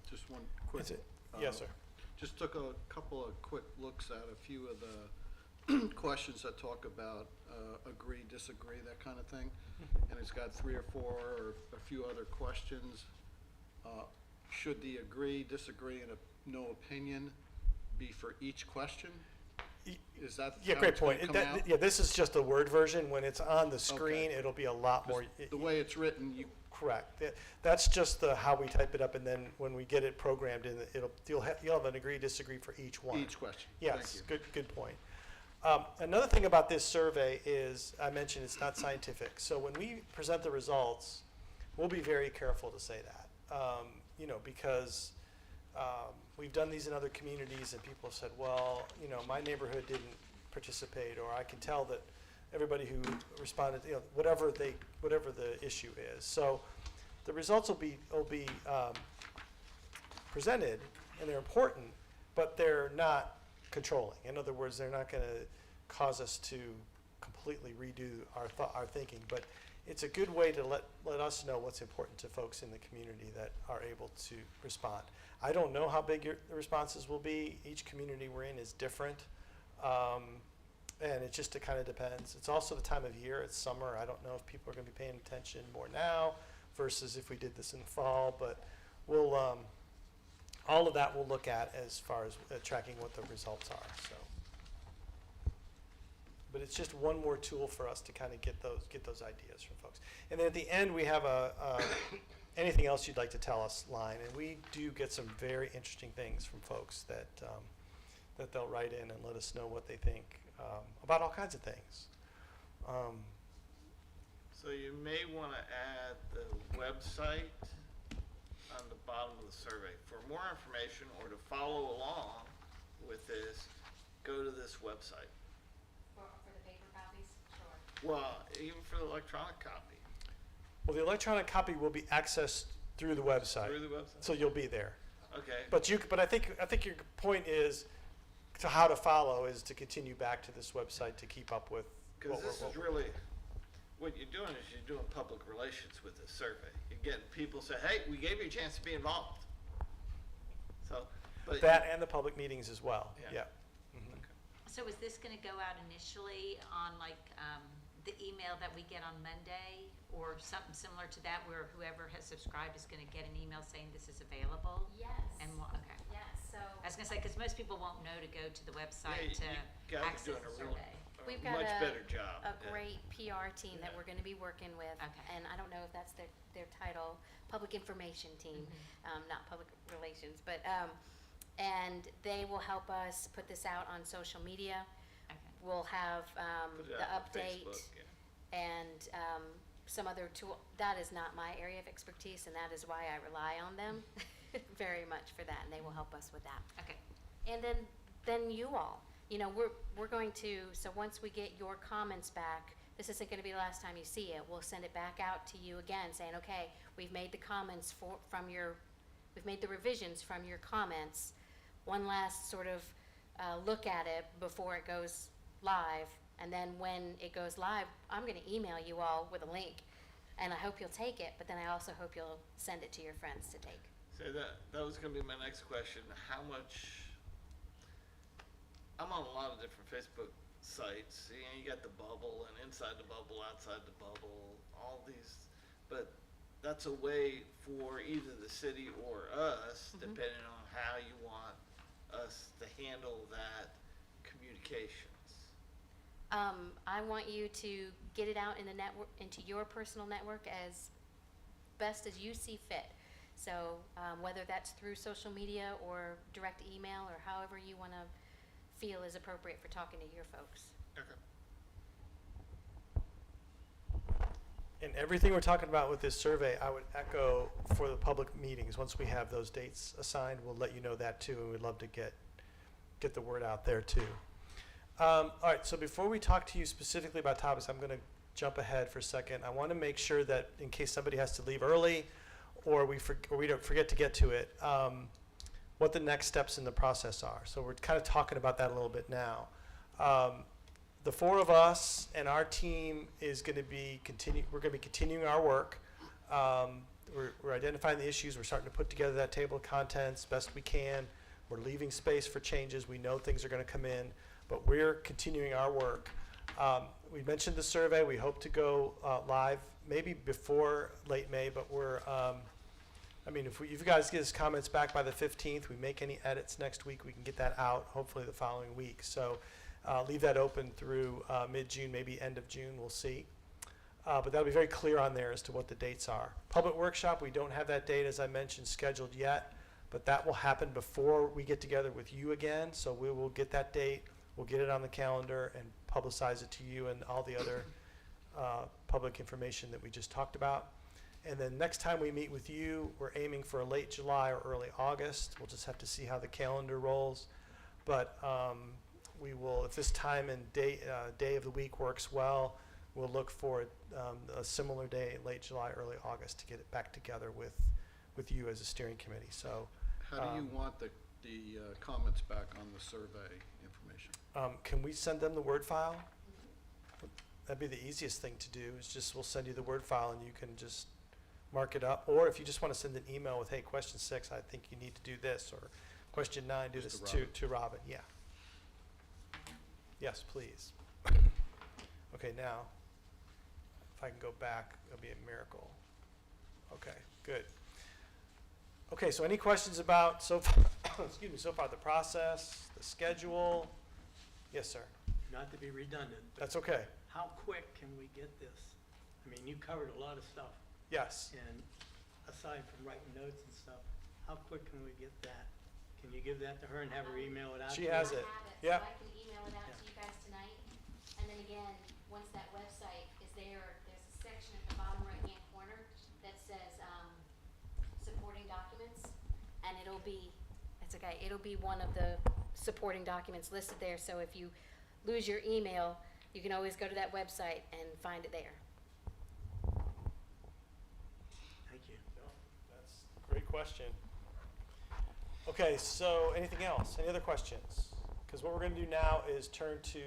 Just one quick. Is it? Yes, sir. Just took a couple of quick looks at a few of the questions that talk about agree, disagree, that kind of thing. And it's got 3 or 4 or a few other questions. Should the agree, disagree, and no opinion be for each question? Is that Yeah, how great it's gonna point. come out? Yeah, this is just the Word version. When it's on the screen, it'll be a lot more. The way it's written, you, Correct. That's just how we type it up, and then when we get it programmed in, you'll have an agree, disagree for each one. each question. Yes, Thank you. good point. Another thing about this survey is, I mentioned it's not scientific. So when we present the results, we'll be very careful to say that. Because we've done these in other communities and people have said, well, my neighborhood didn't participate, or I can tell that everybody who responded, whatever the issue is. So the results will be presented, and they're important, but they're not controlling. In other words, they're not going to cause us to completely redo our thinking, but it's a good way to let us know what's important to folks in the community that are able to respond. I don't know how big the responses will be. Each community we're in is different, and it just kind of depends. It's also the time of year. It's summer. I don't know if people are going to be paying attention more now versus if we did this in the fall, but we'll all of that we'll look at as far as tracking what the results are. So. But it's just one more tool for us to kind of get those ideas from folks. And then at the end, we have a anything else you'd like to tell us line, and we do get some very interesting things from folks that they'll write in and let us know what they think about all kinds of things. So you may want to add the website on the bottom of the survey. For more information or to follow along with this, go to this website. For the paper copies? Sure. Well, even for the electronic copy. Well, the electronic copy will be accessed through the website, Through the website? so you'll be there. Okay. But I think your point is to how to follow is to continue back to this website to keep up with. Because this is really, what you're doing is you're doing public relations with this survey. You're getting people say, hey, we gave you a chance to be involved. So, but. That and the public meetings as well, Yeah. yeah. Mhm. So is this gonna go out initially on like, the email that we get on Monday, or something similar to that, where whoever has subscribed is gonna get an email saying this is available? Yes. And, okay. Yes, so. I was gonna say, cause most people won't know to go to the Yeah, website to you guys are access doing the a real, survey. We've a got much better job. a Yeah. great PR team that Yeah. we're gonna be working with. Okay. And I don't know if that's their title, public information team, not public relations, but, and they will help us put this out on social media. Okay. We'll have, Put it the out on update Facebook, yeah. and, some other tool. That is not my area of expertise, and that is why I rely on them very much for that, and they will help us with that. Okay. And then you all, you know, we're going to, so once we get your comments back, this isn't gonna be the last time you see it. We'll send it back out to you again, saying, okay, we've made the comments we've made the revisions from your comments. One last sort of, look at it before it goes live. And then when it goes live, I'm gonna email you all with a link. And I hope you'll take it, but then I also hope you'll send it to your friends to take. So that was gonna be my next question. How much, I'm on a lot of different Facebook sites. You know, you got the bubble and inside the bubble, outside the bubble, all these, but that's a way for either the city or us, depending on how you want us to handle that communications. I want you to get it out in the network, into your personal network as best as you see fit. So, whether that's through social media or direct email or however you wanna feel is appropriate for talking to your folks. Okay. And everything we're talking about with this survey, I would echo for the public meetings. Once we have those dates assigned, we'll let you know that too, and we'd love to get the word out there too. All right, so before we talk to you specifically about topics, I'm gonna jump ahead for a second. I wanna make sure that in case somebody has to leave early or we don't forget to get to it, what the next steps in the process are. So we're kind of talking about that a little bit now. The four of us and our team is going to be we're going to be continuing our work. We're identifying the issues. We're starting to put together that table of contents best we can. We're leaving space for changes. We know things are going to come in, but we're continuing our work. We mentioned the survey. We hope to go live maybe before late May, but we're if you guys get us comments back by the 15th, we make any edits next week, we can get that out hopefully the following week. So leave that open through mid-June, maybe end of June, we'll see. But that'll be very clear on there as to what the dates are. Public workshop, we don't have that date, as I mentioned, scheduled yet, but that will happen before we get together with you again. So we will get that date, we'll get it on the calendar and publicize it to you and all the other public information that we just talked about. And then next time we meet with you, we're aiming for a late July or early August. We'll just have to see how the calendar rolls. But we will, if this time and day of the week works well, we'll look for a similar day, late July, early August, to get it back together with you as a steering committee. So, How do you want the comments back on the survey information? can we send them the Word file? That'd be the easiest thing to do. Is just we'll send you the Word file and you can just mark it up. Or if you just want to send an email with, hey, question 6, I think you need to do this, or question 9, do Just this to Robin. to Robin. Yeah. Yes, please. Okay, now, if I can go back, it'll be a miracle. Okay, good. Okay, so any questions about so far the process, the schedule? Yes, sir. Not to be redundant, but That's okay. how quick can we get this? I mean, you covered a lot of stuff, Yes. and aside from writing notes and stuff, how quick can we get that? Can you give that to her and have her email it out? She to has us? it. I have it, Yeah. so I can email it out to you guys tonight. And then again, once that website is there, there's a section at the bottom right-hand corner that says, supporting documents. And it'll be one of the supporting documents listed there. So if you lose your email, you can always go to that website and find it there. Thank you. That's a great question. Okay, so anything else? Any other questions? Because what we're going to do now is turn to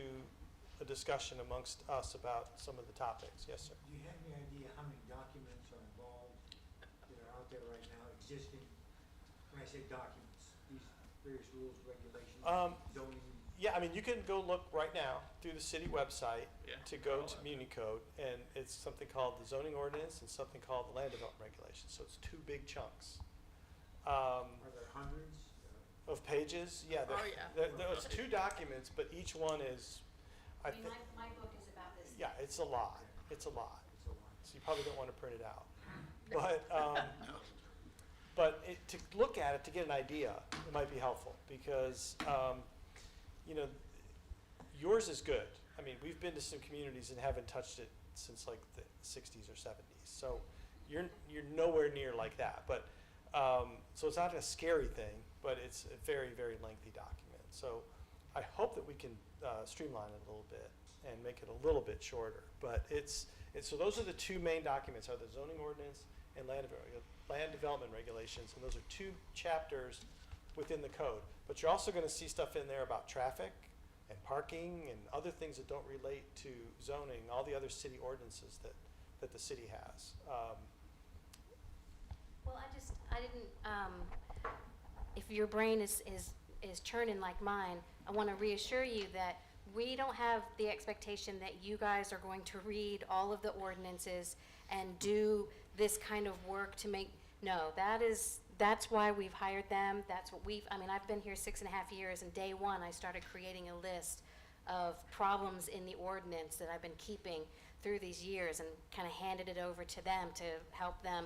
a discussion amongst us about some of the topics. Yes, sir. Do you have any idea how many documents are involved that are out there right now, existing? When I say documents, these various rules, regulations, zoning? Yeah, I mean, you can go look right now through the city website Yeah. to go to Municode, and it's something called the zoning ordinance and something called the land development regulations. So it's two big chunks. Are there hundreds? Of pages, yeah. Oh, yeah. There's two documents, but each one is, I think, my book is about this. yeah, it's a lot. It's a lot. It's a lot. So you probably don't want to print it out. But to look at it, to get an idea, it might be helpful because, you know, yours is good. I mean, we've been to some communities and haven't touched it since like the 60s or 70s. So you're nowhere near like that. But so it's not a scary thing, but it's a very, very lengthy document. So I hope that we can streamline it a little bit and make it a little bit shorter. But so those are the two main documents, are the zoning ordinance and land development regulations. And those are two chapters within the code. But you're also going to see stuff in there about traffic and parking and other things that don't relate to zoning, all the other city ordinances that the city has. Well, I didn't, if your brain is churning like mine, I want to reassure you that we don't have the expectation that you guys are going to read all of the ordinances and do this kind of work to make, no, that's why we've hired them. That's what I've been here 6.5 years, and day one I started creating a list of problems in the ordinance that I've been keeping through these years and kind of handed it over to them to help them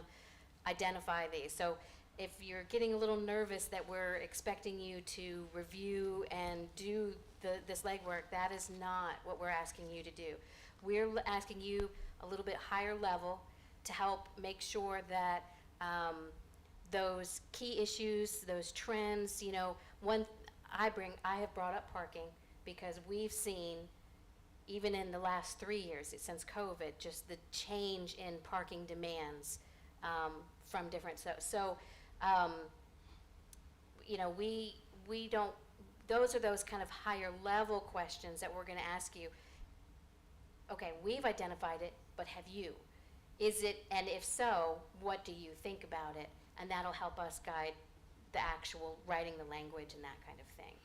identify these. So if you're getting a little nervous that we're expecting you to review and do this legwork, that is not what we're asking you to do. We're asking you a little bit higher level to help make sure that those key issues, those trends, you know, I have brought up parking because we've seen, even in the last 3 years since COVID, just the change in parking demands from different, you know, we don't, those are those kind of higher level questions that we're gonna ask you. Okay, we've identified it, but have you? Is it, and if so, what do you think about it? And that'll help us guide the actual writing the language and that kind of thing.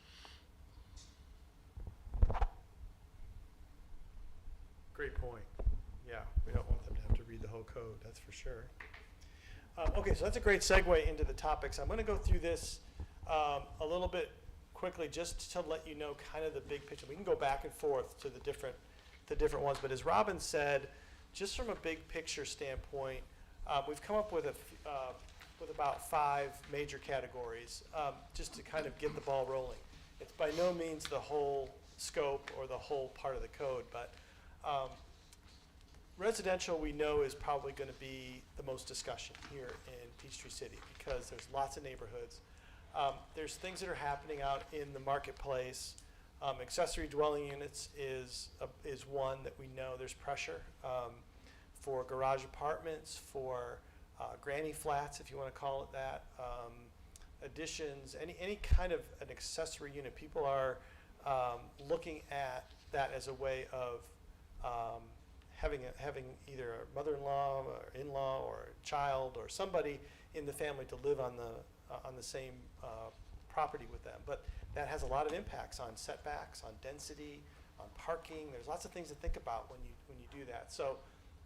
Great point. Yeah, we don't want them to have to read the whole code, that's for sure. Okay, so that's a great segue into the topics. I'm going to go through this a little bit quickly just to let you know kind of the big picture. We can go back and forth to the different ones, but as Robin said, just from a big picture standpoint, we've come up with about 5 major categories just to kind of get the ball rolling. It's by no means the whole scope or the whole part of the code, but residential, we know, is probably going to be the most discussion here in Peachtree City because there's lots of neighborhoods. There's things that are happening out in the marketplace. Accessory dwelling units is one that we know there's pressure for garage apartments, for granny flats, if you want to call it that, additions, any kind of an accessory unit. People are looking at that as a way of having either a mother-in-law or in-law or a child or somebody in the family to live on the same property with them. But that has a lot of impacts on setbacks, on density, on parking. There's lots of things to think about when you do that. So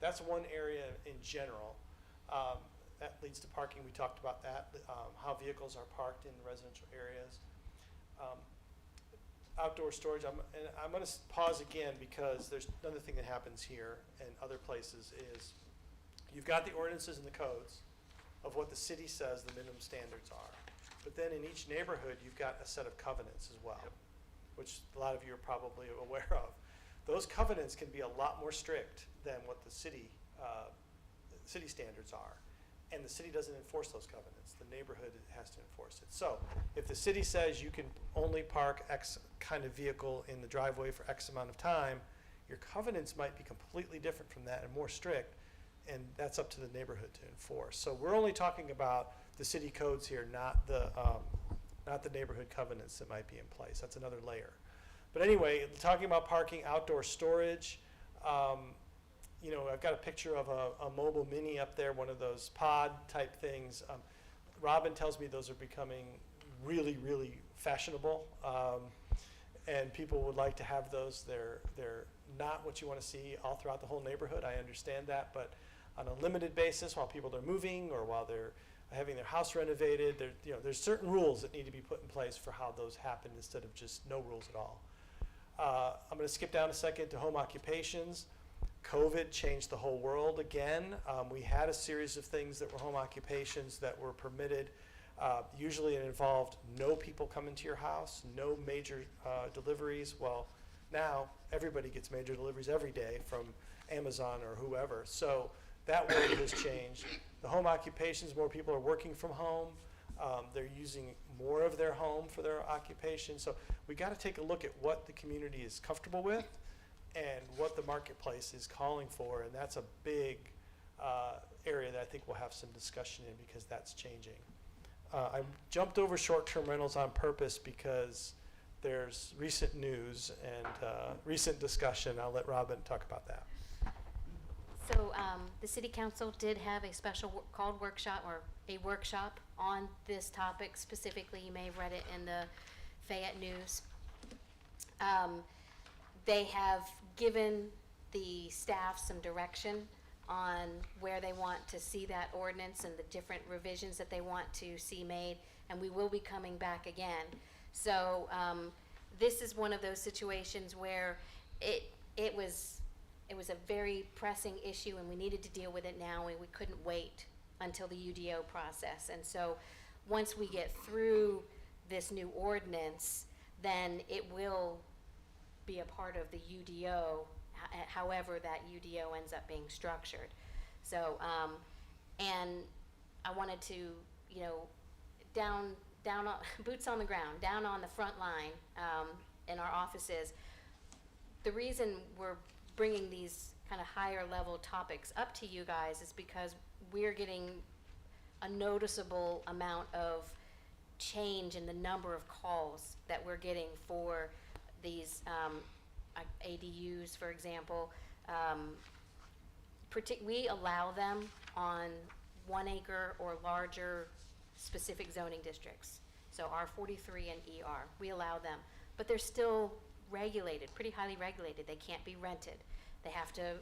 that's one area in general. That leads to parking. We talked about that, how vehicles are parked in residential areas. Outdoor storage, I'm going to pause again because there's another thing that happens here and other places is you've got the ordinances and the codes of what the city says the minimum standards are. But then in each neighborhood, you've got a set of covenants as well, which a lot of you are probably aware of. Those covenants can be a lot more strict than what the city standards are. And the city doesn't enforce those covenants. The neighborhood has to enforce it. So if the city says you can only park X kind of vehicle in the driveway for X amount of time, your covenants might be completely different from that and more strict, and that's up to the neighborhood to enforce. So we're only talking about the city codes here, not the neighborhood covenants that might be in place. That's another layer. But anyway, talking about parking, outdoor storage, you know, I've got a picture of a mobile mini up there, one of those pod type things. Robin tells me those are becoming really, really fashionable, and people would like to have those. They're not what you want to see all throughout the whole neighborhood. I understand that, but on a limited basis, while people are moving or while they're having their house renovated, there's certain rules that need to be put in place for how those happen instead of just no rules at all. I'm going to skip down a second to home occupations. COVID changed the whole world again. We had a series of things that were home occupations that were permitted. Usually it involved no people coming to your house, no major deliveries. Well, now everybody gets major deliveries every day from Amazon or whoever. So that world has changed. The home occupations, more people are working from home. They're using more of their home for their occupation. So we got to take a look at what the community is comfortable with and what the marketplace is calling for. And that's a big area that I think we'll have some discussion in because that's changing. I jumped over short-term rentals on purpose because there's recent news and recent discussion. I'll let Robin talk about that. So the city council did have a special called workshop, or a workshop on this topic specifically. You may have read it in the Fayette News. They have given the staff some direction on where they want to see that ordinance and the different revisions that they want to see made, and we will be coming back again. So this is one of those situations where it was a very pressing issue and we needed to deal with it now, and we couldn't wait until the UDO process. And so once we get through this new ordinance, then it will be a part of the UDO, however that UDO ends up being structured. So, and I wanted to, you know, down on, boots on the ground, down on the front line in our offices. The reason we're bringing these kind of higher level topics up to you guys is because we're getting a noticeable amount of change in the number of calls that we're getting for these ADUs, for example. We allow them on 1 acre or larger specific zoning districts. So R43 and ER, we allow them, but they're still regulated, pretty highly regulated. They can't be rented. They have to,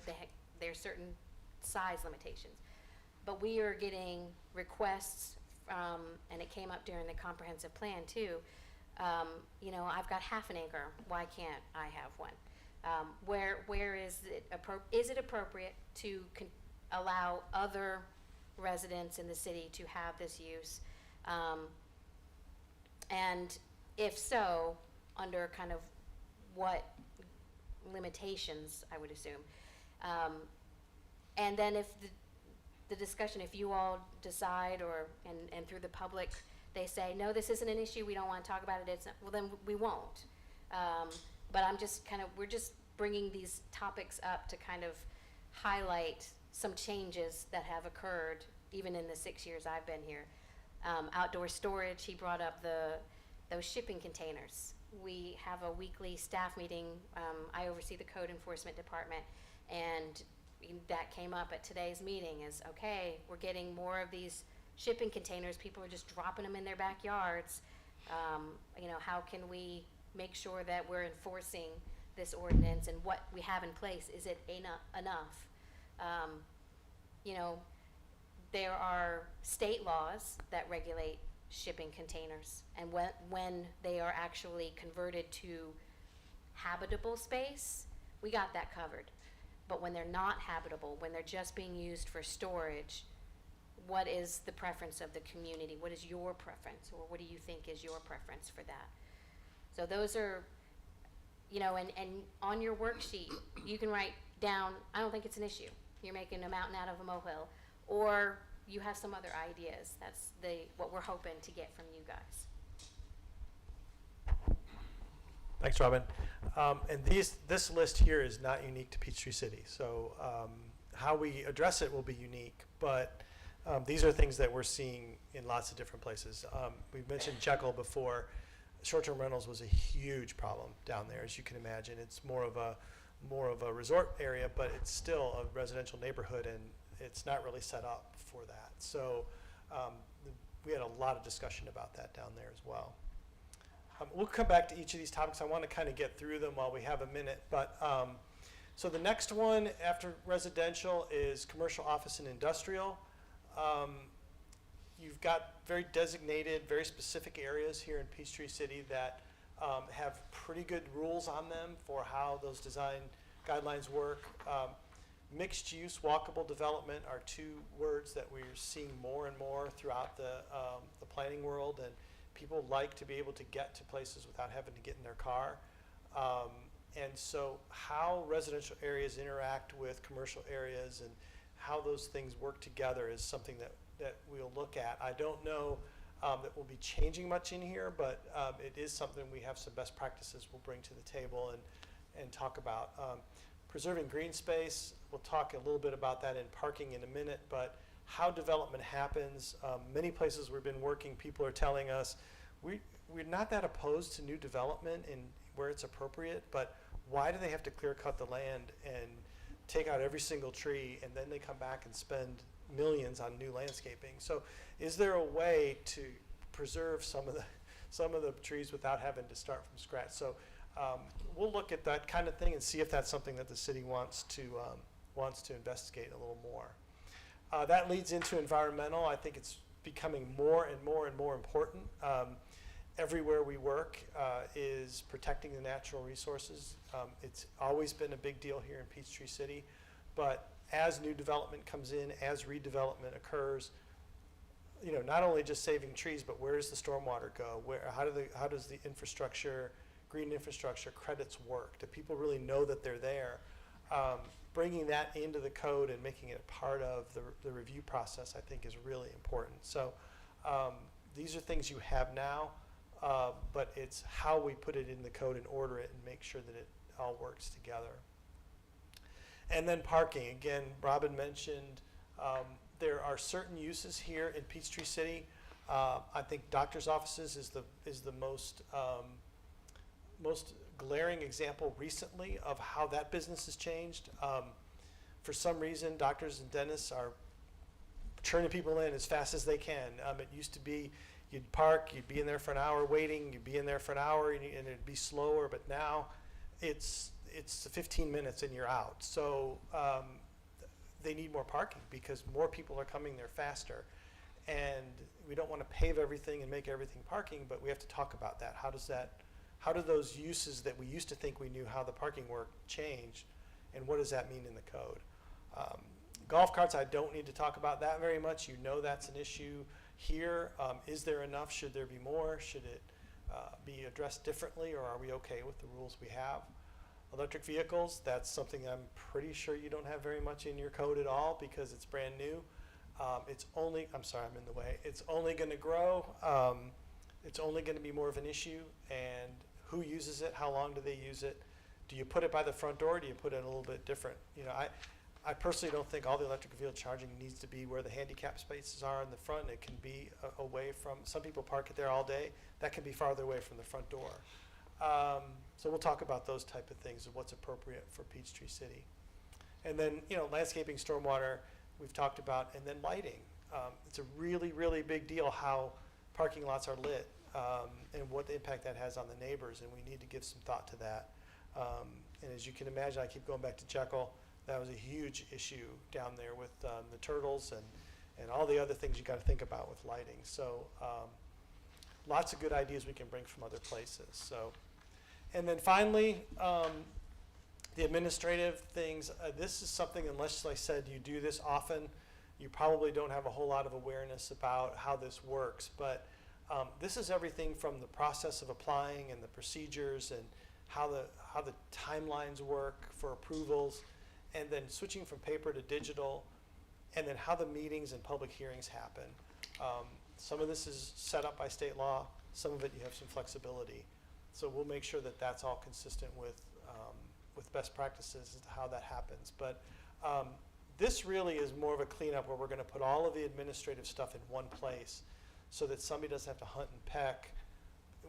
there's certain size limitations. But we are getting requests from, and it came up during the comprehensive plan too, you know, I've got half an acre, why can't I have one? Where is it appropriate to allow other residents in the city to have this use? And if so, under kind of what limitations, I would assume. And then if the discussion, if you all decide and through the public, they say, no, this isn't an issue, we don't want to talk about it, well then we won't. But I'm just we're just bringing these topics up to kind of highlight some changes that have occurred even in the 6 years I've been here. Outdoor storage, he brought up those shipping containers. We have a weekly staff meeting. I oversee the code enforcement department, and that came up at today's meeting is, okay, we're getting more of these shipping containers. People are just dropping them in their backyards. You know, how can we make sure that we're enforcing this ordinance, and what we have in place, is it enough? You know, there are state laws that regulate shipping containers, and when they are actually converted to habitable space, we got that covered. But when they're not habitable, when they're just being used for storage, what is the preference of the community? What is your preference, or what do you think is your preference for that? So those are, you know, and on your worksheet, you can write down, I don't think it's an issue. You're making a mountain out of a molehill, or you have some other ideas. That's what we're hoping to get from you guys. Thanks, Robin. And this list here is not unique to Peachtree City. So how we address it will be unique, but these are things that we're seeing in lots of different places. We mentioned Jekyll before. short-term rentals was a huge problem down there, as you can imagine. It's more of a resort area, but it's still a residential neighborhood, and it's not really set up for that. So we had a lot of discussion about that down there as well. We'll come back to each of these topics. I want to kind of get through them while we have a minute. But so the next one after residential is commercial, office, and industrial. You've got very designated, very specific areas here in Peachtree City that have pretty good rules on them for how those design guidelines work. Mixed use, walkable development are two words that we're seeing more and more throughout the planning world, and people like to be able to get to places without having to get in their car. And so how residential areas interact with commercial areas and how those things work together is something that we'll look at. I don't know that we'll be changing much in here, but it is something we have some best practices we'll bring to the table and talk about. Preserving green space, we'll talk a little bit about that in parking in a minute, but how development happens. Many places we've been working, people are telling us we're not that opposed to new development and where it's appropriate, but why do they have to clear cut the land and take out every single tree and then they come back and spend millions on new landscaping? So is there a way to preserve some of the trees without having to start from scratch? So we'll look at that kind of thing and see if that's something that the city wants to investigate a little more. That leads into environmental. I think it's becoming more and more and more important. Everywhere we work is protecting the natural resources. It's always been a big deal here in Peachtree City, but as new development comes in, as redevelopment occurs, you know, not only just saving trees, but where does the stormwater go? How does the infrastructure, green infrastructure credits work? Do people really know that they're there? Bringing that into the code and making it part of the review process, I think, is really important. So these are things you have now, but it's how we put it in the code and order it and make sure that it all works together. And then parking, again, Robin mentioned there are certain uses here in Peachtree City. I think doctor's offices is the most glaring example recently of how that business has changed. For some reason, doctors and dentists are churning people in as fast as they can. It used to be you'd park, you'd be in there for an hour waiting, you'd be in there for an hour and it'd be slower, but now it's 15 minutes and you're out. So they need more parking because more people are coming there faster. And we don't want to pave everything and make everything parking, but we have to talk about that. How do those uses that we used to think we knew how the parking worked change, and what does that mean in the code? Golf carts, I don't need to talk about that very much. You know that's an issue here. Is there enough? Should there be more? Should it be addressed differently, or are we okay with the rules we have? Electric vehicles, that's something I'm pretty sure you don't have very much in your code at all because it's brand new. I'm sorry, I'm in the way. It's only going to grow. It's only going to be more of an issue, and who uses it? How long do they use it? Do you put it by the front door? Or do you put it a little bit different? You know, I personally don't think all the electric vehicle charging needs to be where the handicap spaces are in the front. It can be away from, some people park it there all day. That can be farther away from the front door. So we'll talk about those type of things and what's appropriate for Peachtree City. And then, you know, landscaping, stormwater, we've talked about, and then lighting. It's a really, really big deal how parking lots are lit and what the impact that has on the neighbors, and we need to give some thought to that. And as you can imagine, I keep going back to Jekyll. That was a huge issue down there with the turtles and all the other things you got to think about with lighting. So lots of good ideas we can bring from other places. So, and then finally, the administrative things. This is something, unless, like I said, you do this often, you probably don't have a whole lot of awareness about how this works. But this is everything from the process of applying and the procedures and how the timelines work for approvals, and then switching from paper to digital, and then how the meetings and public hearings happen. Some of this is set up by state law. Some of it you have some flexibility. So we'll make sure that that's all consistent with best practices as to how that happens. But this really is more of a cleanup where we're going to put all of the administrative stuff in one place so that somebody doesn't have to hunt and peck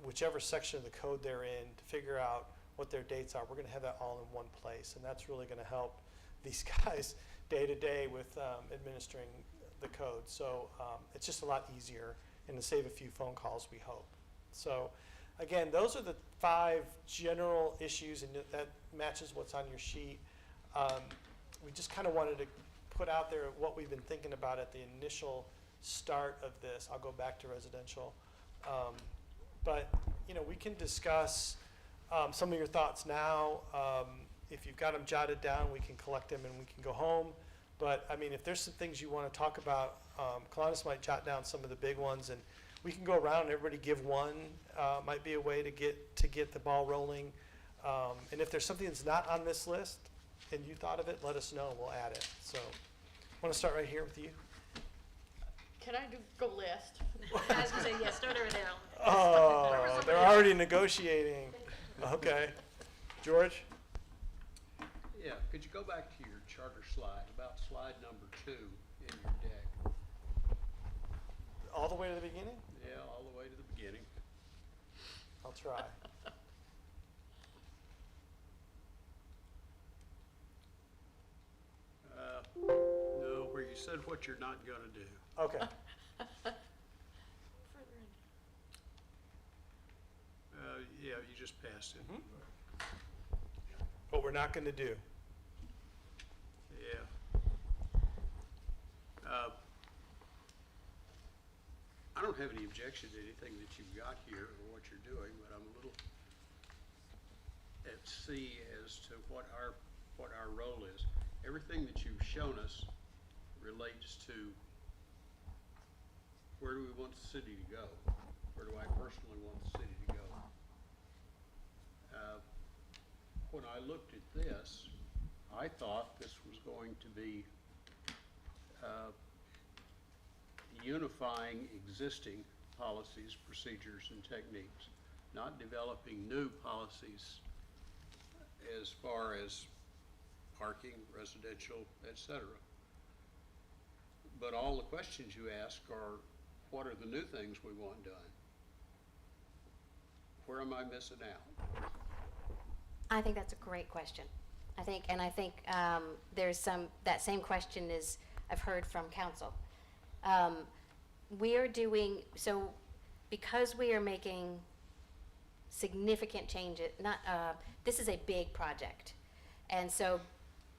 whichever section of the code they're in, to figure out what their dates are. We're gonna have that all in one place, and that's really gonna help these guys day to day with administering the code. So it's just a lot easier and to save a few phone calls, we hope. So again, those are the 5 general issues, and that matches what's on your sheet. We just kind of wanted to put out there what we've been thinking about at the initial start of this. I'll go back to residential. But, you know, we can discuss some of your thoughts now. If you've got them jotted down, we can collect them and we can go home. But, I mean, if there's some things you want to talk about, Kalani's might jot down some of the big ones, and we can go around and everybody give one. Might be a way to get the ball rolling. And if there's something that's not on this list and you thought of it, let us know and we'll add it. So, I want to start right here with you. Can I go last? I was gonna say, yeah, start over there. Oh, they're already negotiating. Okay. George? Yeah, could you go back to your charter slide, about slide number 2 in your deck? All the way to the beginning? Yeah, all the way to the beginning. I'll try. No, where you said what you're not gonna do. Okay. Yeah, you just passed it. What we're not going to do. Yeah. I don't have any objection to anything that you've got here or what you're doing, but I'm a little at sea as to what our role is. Everything that you've shown us relates to where do we want the city to go? Where do I personally want the city to go? When I looked at this, I thought this was going to be unifying existing policies, procedures, and techniques, not developing new policies as far as parking, residential, etc. But all the questions you ask are, what are the new things we want done? Where am I missing out? I think that's a great question. I think there's that same question is I've heard from council. We are doing, so because we are making significant changes, this is a big project. And so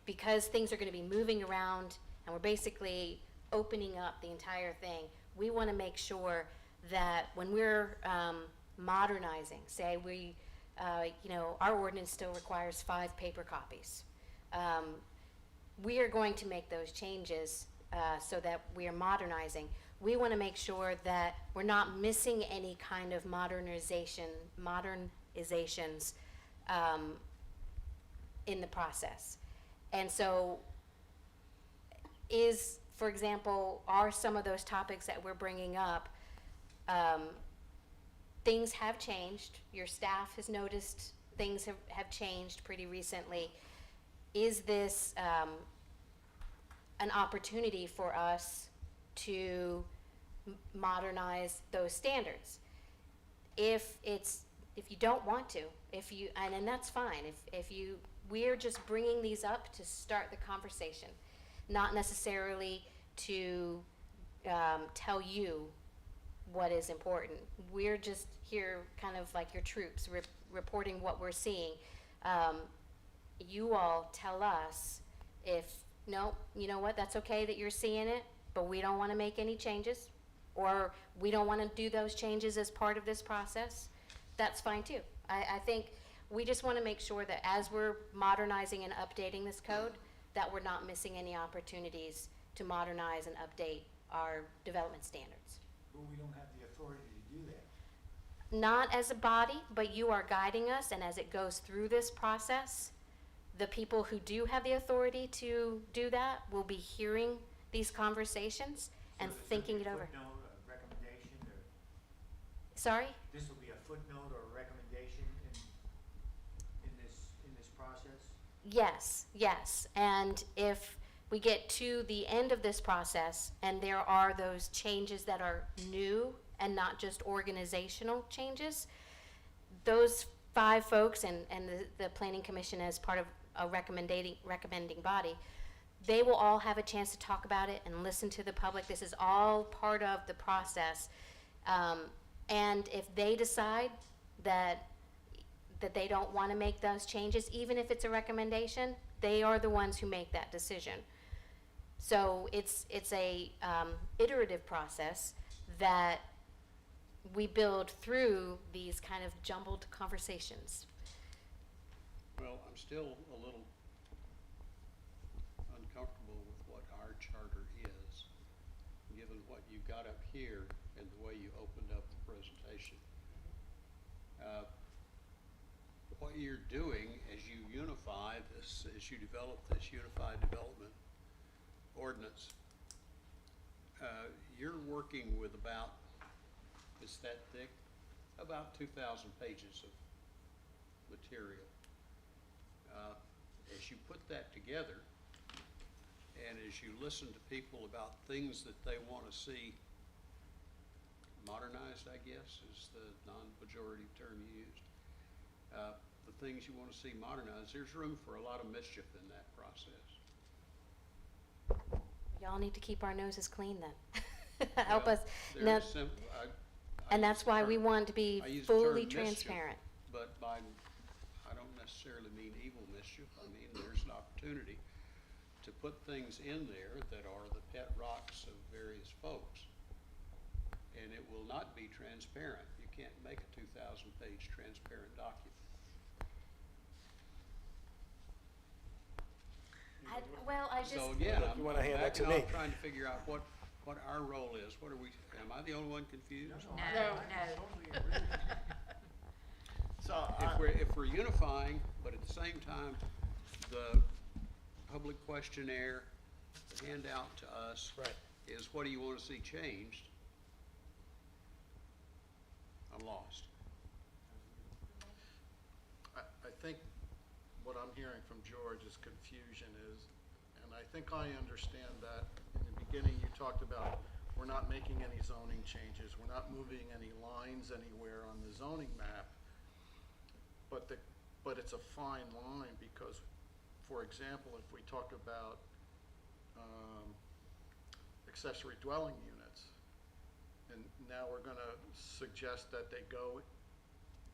because things are gonna be moving around and we're basically opening up the entire thing, we wanna make sure that when we're modernizing, say our ordinance still requires 5 paper copies. We are going to make those changes so that we are modernizing. We want to make sure that we're not missing any kind of modernizations in the process. And so for example, are some of those topics that we're bringing up, things have changed. Your staff has noticed things have changed pretty recently. Is this an opportunity for us to modernize those standards? If you don't want to, and that's fine. We're just bringing these up to start the conversation, not necessarily to tell you what is important. We're just here kind of like your troops, reporting what we're seeing. You all tell us if, no, you know what, that's okay that you're seeing it, but we don't want to make any changes, or we don't want to do those changes as part of this process. That's fine too. I think we just want to make sure that as we're modernizing and updating this code, that we're not missing any opportunities to modernize and update our development standards. But we don't have the authority to do that. Not as a body, but you are guiding us, and as it goes through this process, the people who do have the authority to do that will be hearing these conversations and So this will thinking be it a over. Footnote, a recommendation, or Sorry? this will be a footnote or a recommendation in this process? Yes. And if we get to the end of this process and there are those changes that are new and not just organizational changes. Those 5 folks and the planning commission as part of a recommending body, they will all have a chance to talk about it and listen to the public. This is all part of the process. And if they decide that they don't want to make those changes, even if it's a recommendation, they are the ones who make that decision. So it's a iterative process that we build through these kind of jumbled conversations. Well, I'm still a little uncomfortable with what our charter is, given what you got up here and the way you opened up the presentation. What you're doing as you unify this, as you develop this Unified Development Ordinance, you're working with about, it's that thick, about 2,000 pages of material. As you put that together, and as you listen to people about things that they want to see modernized, I guess, is the non-pejorative term you used, the things you want to see modernized, there's room for a lot of mischief in that process. Y'all need to keep our noses clean then. Help Well, us. there Now, is some- I and use that's the why we term- want to be I use the term fully mischief, transparent. But I don't necessarily mean evil mischief. I mean, there's an opportunity to put things in there that are the pet rocks of various folks. And it will not be transparent. You can't make a 2,000-page transparent document. I just, So again, I'm You wanna hand that to backing me? off trying to figure out what our role is. What are we, am I the only one confused? No. So, If we're unifying, but at the same time, the public questionnaire, the handout to us Right. is what do you want to see changed? I'm lost. I think what I'm hearing from George is confusion is, and I think I understand that in the beginning you talked about we're not making any zoning changes, we're not moving any lines anywhere on the zoning map, but it's a fine line because, for example, if we talk about accessory dwelling units, and now we're gonna suggest that they go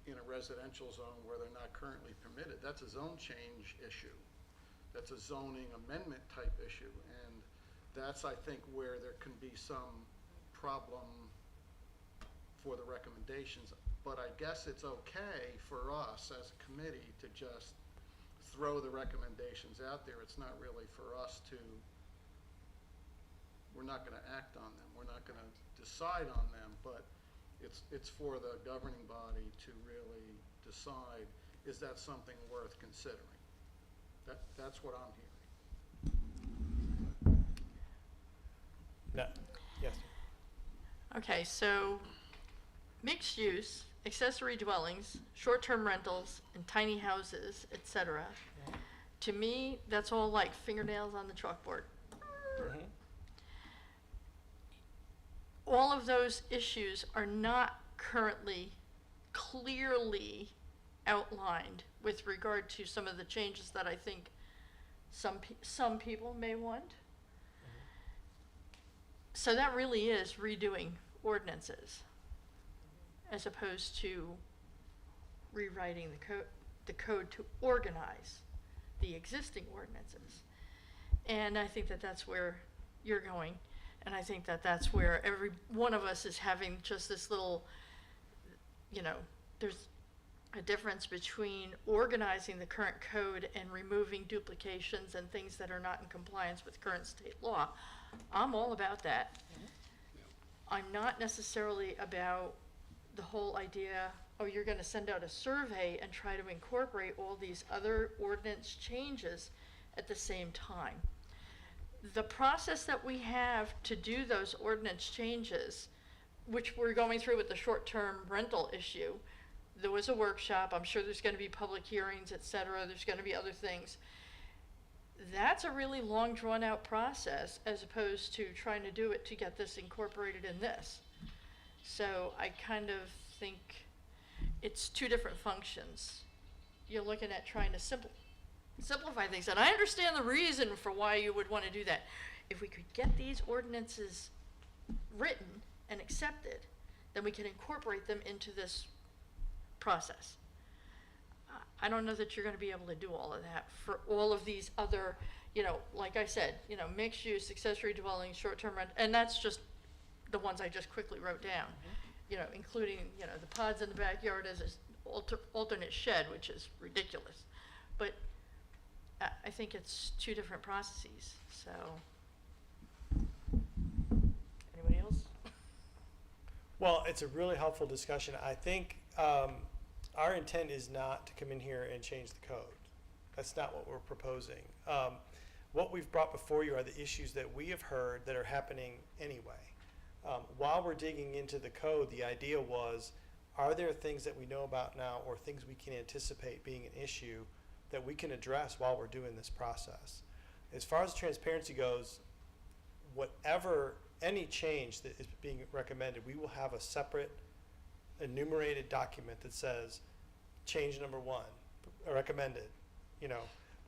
in a residential zone where they're not currently permitted, that's a zone change issue. That's a zoning amendment type issue, and that's, I think, where there can be some problem for the recommendations. But I guess it's okay for us as a committee to just throw the recommendations out there. It's not really for us to, we're not gonna act on them, we're not gonna decide on them, but it's for the governing body to really decide, is that something worth considering? That's what I'm hearing. No, yes. Okay, so mixed use, accessory dwellings, short-term rentals, and tiny houses, etc. To me, that's all like fingernails on the chalkboard. Mhm. All of those issues are not currently clearly outlined with regard to some of the changes that I think some people may want. So that really is redoing ordinances as opposed to rewriting the code to organize the existing ordinances. And I think that that's where you're going. And I think that that's where every one of us is having just this little, there's a difference between organizing the current code and removing duplications and things that are not in compliance with current state law. I'm all about that. I'm not necessarily about the whole idea, oh, you're gonna send out a survey and try to incorporate all these other ordinance changes at the same time. The process that we have to do those ordinance changes, which we're going through with the short-term rental issue, there was a workshop, I'm sure there's gonna be public hearings, et cetera, there's gonna be other things. That's a really long drawn-out process as opposed to trying to do it to get this incorporated in this. So I kind of think it's two different functions. You're looking at trying to simplify things, and I understand the reason for why you would want to do that. If we could get these ordinances written and accepted, then we can incorporate them into this process. I don't know that you're gonna be able to do all of that for all of these other, like I said, mixed use, accessory dwelling, short-term rent, and that's just the ones I just quickly wrote down. Including, the pods in the backyard as an alternate shed, which is ridiculous. But I think it's two different processes, so. Anybody else? Well, it's a really helpful discussion. I think our intent is not to come in here and change the code. That's not what we're proposing. What we've brought before you are the issues that we have heard that are happening anyway. While we're digging into the code, the idea was, are there things that we know about now or things we can anticipate being an issue that we can address while we're doing this process? As far as transparency goes, any change that is being recommended, we will have a separate enumerated document that says, change number 1, recommended.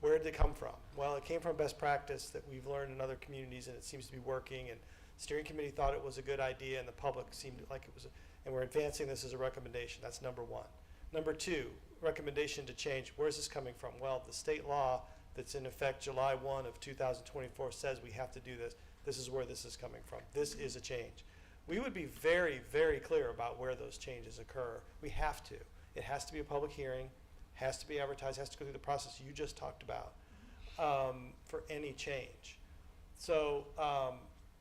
Where did it come from? Well, it came from best practice that we've learned in other communities, and it seems to be working, and the steering committee thought it was a good idea, and the public seemed like it was, and we're advancing this as a recommendation. That's number 1. Number 2, recommendation to change. Where is this coming from? Well, the state law that's in effect July 1 of 2024 says we have to do this. This is where this is coming from. This is a change. We would be very, very clear about where those changes occur. We have to. It has to be a public hearing, has to be advertised, has to go through the process you just talked about for any change. So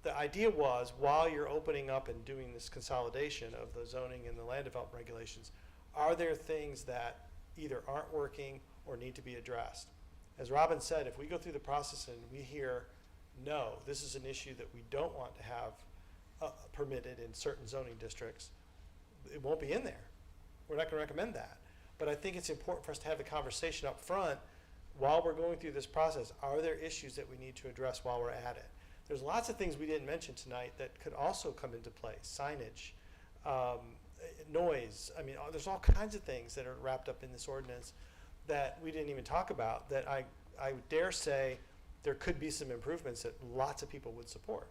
the idea was, while you're opening up and doing this consolidation of the zoning and the land development regulations, are there things that either aren't working or need to be addressed? As Robin said, if we go through the process and we hear, no, this is an issue that we don't want to have permitted in certain zoning districts, it won't be in there. We're not going to recommend that. But I think it's important for us to have the conversation up front while we're going through this process. Are there issues that we need to address while we're at it? There's lots of things we didn't mention tonight that could also come into play. Signage, noise. I mean, there's all kinds of things that are wrapped up in this ordinance that we didn't even talk about, that I dare say there could be some improvements that lots of people would support.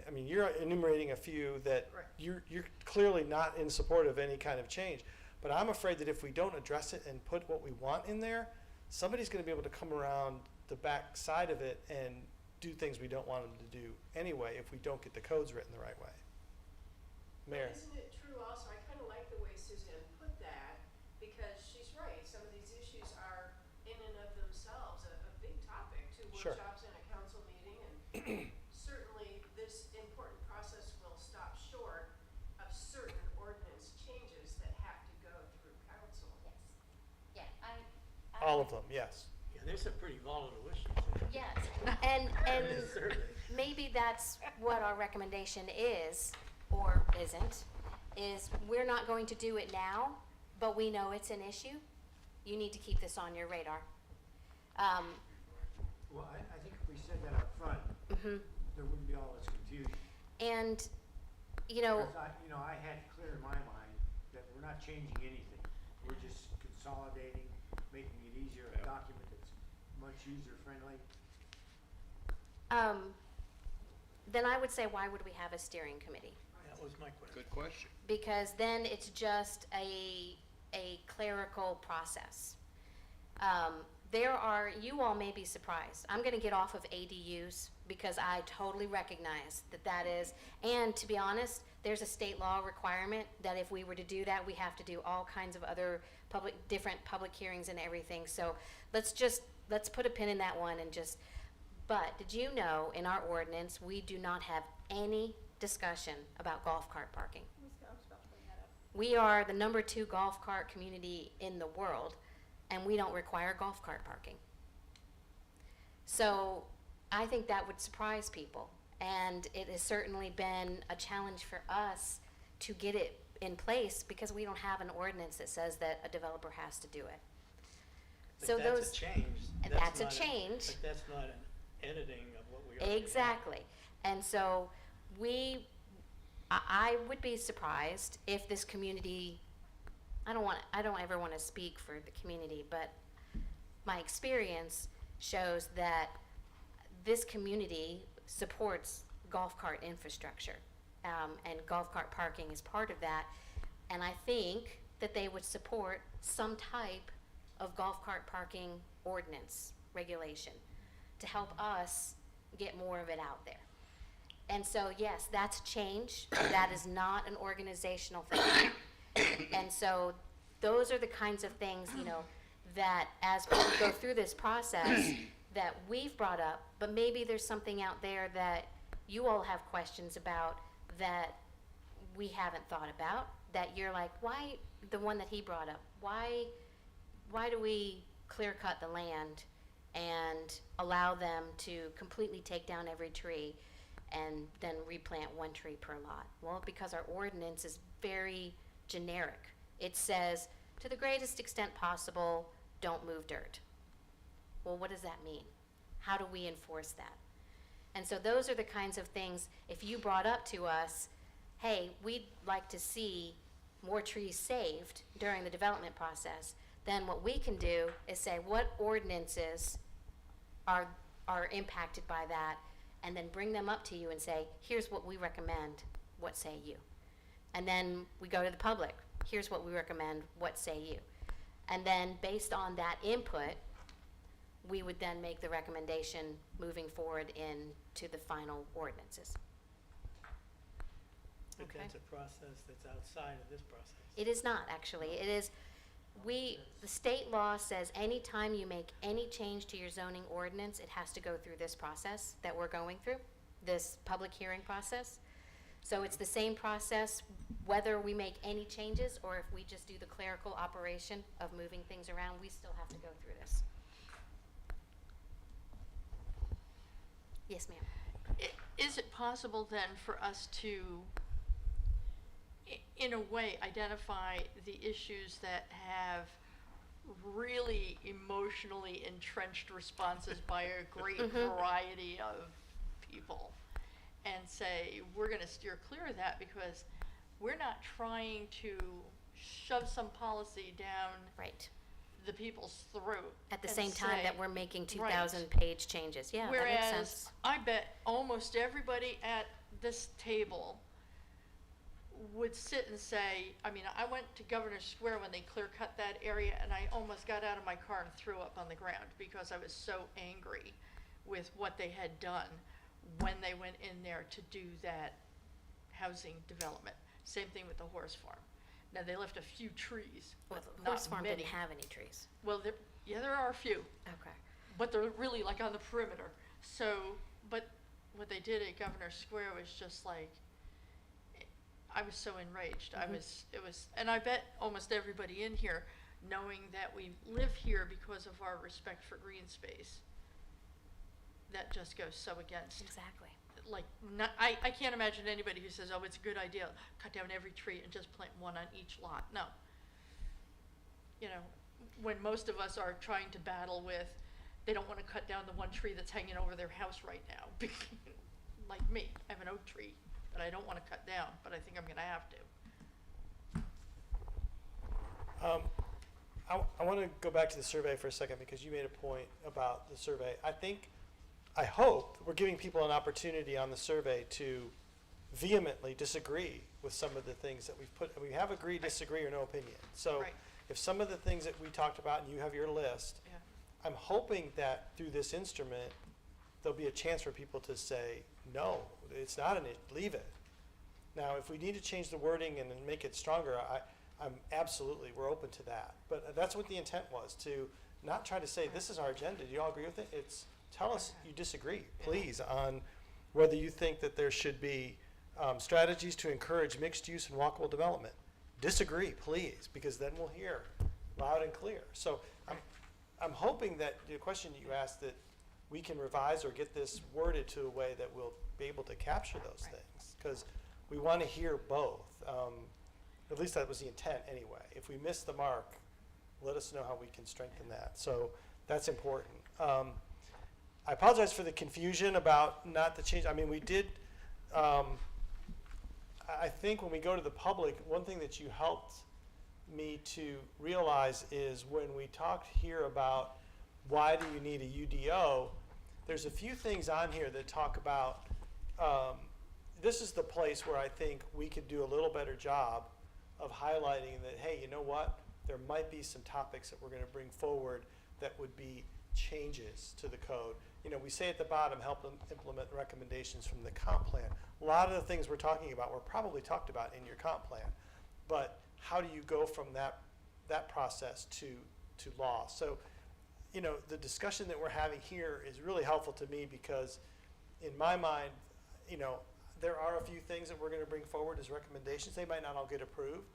I mean, you're enumerating a few that Right. you're clearly not in support of any kind of change. But I'm afraid that if we don't address it and put what we want in there, somebody's going to be able to come around the back side of it and do things we don't want them to do anyway if we don't get the codes written the right way. Mayor. Isn't it true also, I kind of like the way Suzanne put that, because she's right, some of these issues are in and of themselves a big topic, 2 Sure. workshops and a council meeting, and certainly this important process will stop short of certain ordinance changes that have to go through council. Yes. Yeah, All of them, yes. Yeah, there's some pretty volatile issues. Yes, and Certainly. maybe that's what our recommendation is, or isn't, is we're not going to do it now, but we know it's an issue. You need to keep this on your radar. Well, I think if we said that up front, there wouldn't be all this confusion. And, you know, Because I had clear in my mind that we're not changing anything. We're just consolidating, making it easier, a document that's much user-friendly. then I would say, why would we have a steering committee? That was my question. Good question. Because then it's just a clerical process. You all may be surprised. I'm gonna get off of ADUs because I totally recognize that is, and to be honest, there's a state law requirement that if we were to do that, we have to do all kinds of other different public hearings and everything. So let's put a pin in that one and just, but did you know in our ordinance, we do not have any discussion about golf cart parking? We are the number 2 golf cart community in the world, and we don't require golf cart parking. So I think that would surprise people, and it has certainly been a challenge for us to get it in place because we don't have an ordinance that says that a developer has to do it. But So that's those, a change. and that's a not change. But that's not an editing of what we already have. Exactly. And so I would be surprised if this community, I don't ever want to speak for the community, but my experience shows that this community supports golf cart infrastructure, and golf cart parking is part of that. And I think that they would support some type of golf cart parking ordinance regulation to help us get more of it out there. And so, yes, that's change. That is not an organizational thing. And so those are the kinds of things, you know, that as we go through this process that we've brought up, but maybe there's something out there that you all have questions about that we haven't thought about, that you're like, why, the one that he brought up, why do we clear cut the land and allow them to completely take down every tree and then replant one tree per lot? Well, because our ordinance is very generic. It says, to the greatest extent possible, don't move dirt. Well, what does that mean? How do we enforce that? And so those are the kinds of things, if you brought up to us, hey, we'd like to see more trees saved during the development process, then what we can do is say, what ordinances are impacted by that, and then bring them up to you and say, here's what we recommend, what say you? And then we go to the public, here's what we recommend, what say you? And then based on that input, we would then make the recommendation moving forward into the final ordinances. But Okay. that's a process that's outside of this process. It is not, actually. It is, the state law says anytime you make any change to your zoning ordinance, it has to go through this process that we're going through, this public hearing process. So it's the same process whether we make any changes or if we just do the clerical operation of moving things around, we still have to go through this. Yes, ma'am. Is it possible then for us to, in a way, identify the issues that have really emotionally entrenched responses by a great variety of people, and say, we're gonna steer clear of that because we're not trying to shove some policy down Right. the people's throat. At the and same time say- that we're making Right. 2,000-page changes. Yeah, that makes Whereas, sense. I bet almost everybody at this table would sit and say, I mean, I went to Governor's Square when they clear cut that area and I almost got out of my car and threw up on the ground because I was so angry with what they had done when they went in there to do that housing development. Same thing with the horse farm. Now, they left a few trees, Well, but the not horse farm many. didn't have any trees. Well, there are a few. Okay. But they're really like on the perimeter. So, but what they did at Governor's Square was just like, I was so enraged. And I bet almost everybody in here, knowing that we live here because of our respect for green space, that just goes so against. Exactly. Like, I can't imagine anybody who says, oh, it's a good idea, cut down every tree and just plant one on each lot. No. You know, when most of us are trying to battle with, they don't want to cut down the one tree that's hanging over their house right now. Like me, I have an oak tree that I don't want to cut down, but I think I'm going to have to. I want to go back to the survey for a second because you made a point about the survey. I hope we're giving people an opportunity on the survey to vehemently disagree with some of the things that we've put. We have agree, disagree, or no opinion. So Right. if some of the things that we talked about and you have your list, Yeah. I'm hoping that through this instrument, there'll be a chance for people to say, no, it's not leave it. Now, if we need to change the wording and then make it stronger, we're open to that. But that's what the intent was, to not try to say, this is our agenda, do you all agree with it? It's, tell us you disagree, please, on whether you think that there should be strategies to encourage mixed use and walkable development. Disagree, please, because then we'll hear loud and clear. So I'm hoping that the question you asked, that we can revise or get this worded to a way that we'll be able to capture those things, because we want to hear both. At least that was the intent anyway. If we miss the mark, let us know how we can strengthen that. So that's important. I apologize for the confusion about not the change. I mean, we did, I think when we go to the public, one thing that you helped me to realize is when we talked here about why do you need a UDO, there's a few things on here that talk about, this is the place where I think we could do a little better job of highlighting that, hey, you know what? There might be some topics that we're going to bring forward that would be changes to the code. You know, we say at the bottom, help them implement recommendations from the comp plan. A lot of the things we're talking about were probably talked about in your comp plan, but how do you go from that process to law? So, you know, the discussion that we're having here is really helpful to me because in my mind, you know, there are a few things that we're going to bring forward as recommendations. They might not all get approved.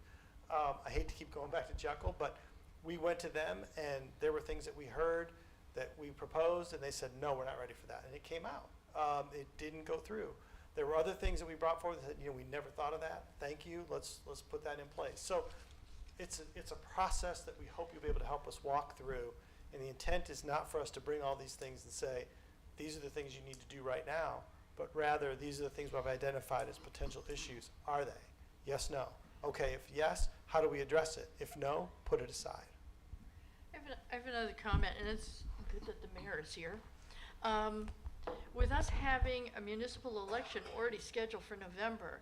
I hate to keep going back to Jekyll, but we went to them and there were things that we heard that we proposed and they said, no, we're not ready for that. And it came out. It didn't go through. There were other things that we brought forward that said, you know, we never thought of that. Thank you. Let's put that in place. So it's a process that we hope you'll be able to help us walk through. And the intent is not for us to bring all these things and say, these are the things you need to do right now, but rather these are the things we've identified as potential issues. Are they? Yes, no. Okay, if yes, how do we address it? If no, put it aside. I have another comment, and it's good that the mayor is here. With us having a municipal election already scheduled for November,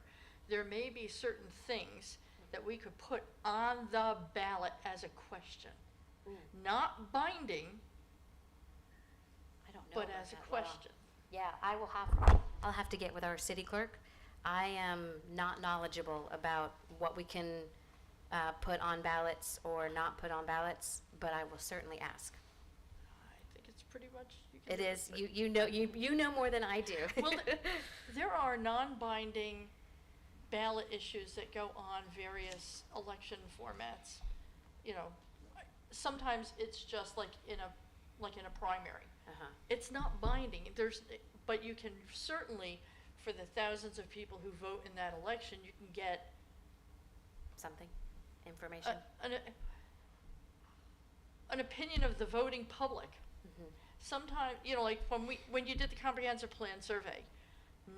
there may be certain things that we could put on the ballot as a question. Not binding, I don't know but about as a that law. question. Yeah, I'll have to get with our city clerk. I am not knowledgeable about what we can put on ballots or not put on ballots, but I will certainly ask. I think it's pretty much. You can It do is, but- you know more than I do. Well, there are non-binding ballot issues that go on various election formats. You know, sometimes it's just like in a primary. Uh-huh. It's not binding. But you can certainly, for the thousands of people who vote in that election, you can get Something, information. an opinion of the voting public. Mhm. Sometimes, you know, like when you did the comprehensive plan survey,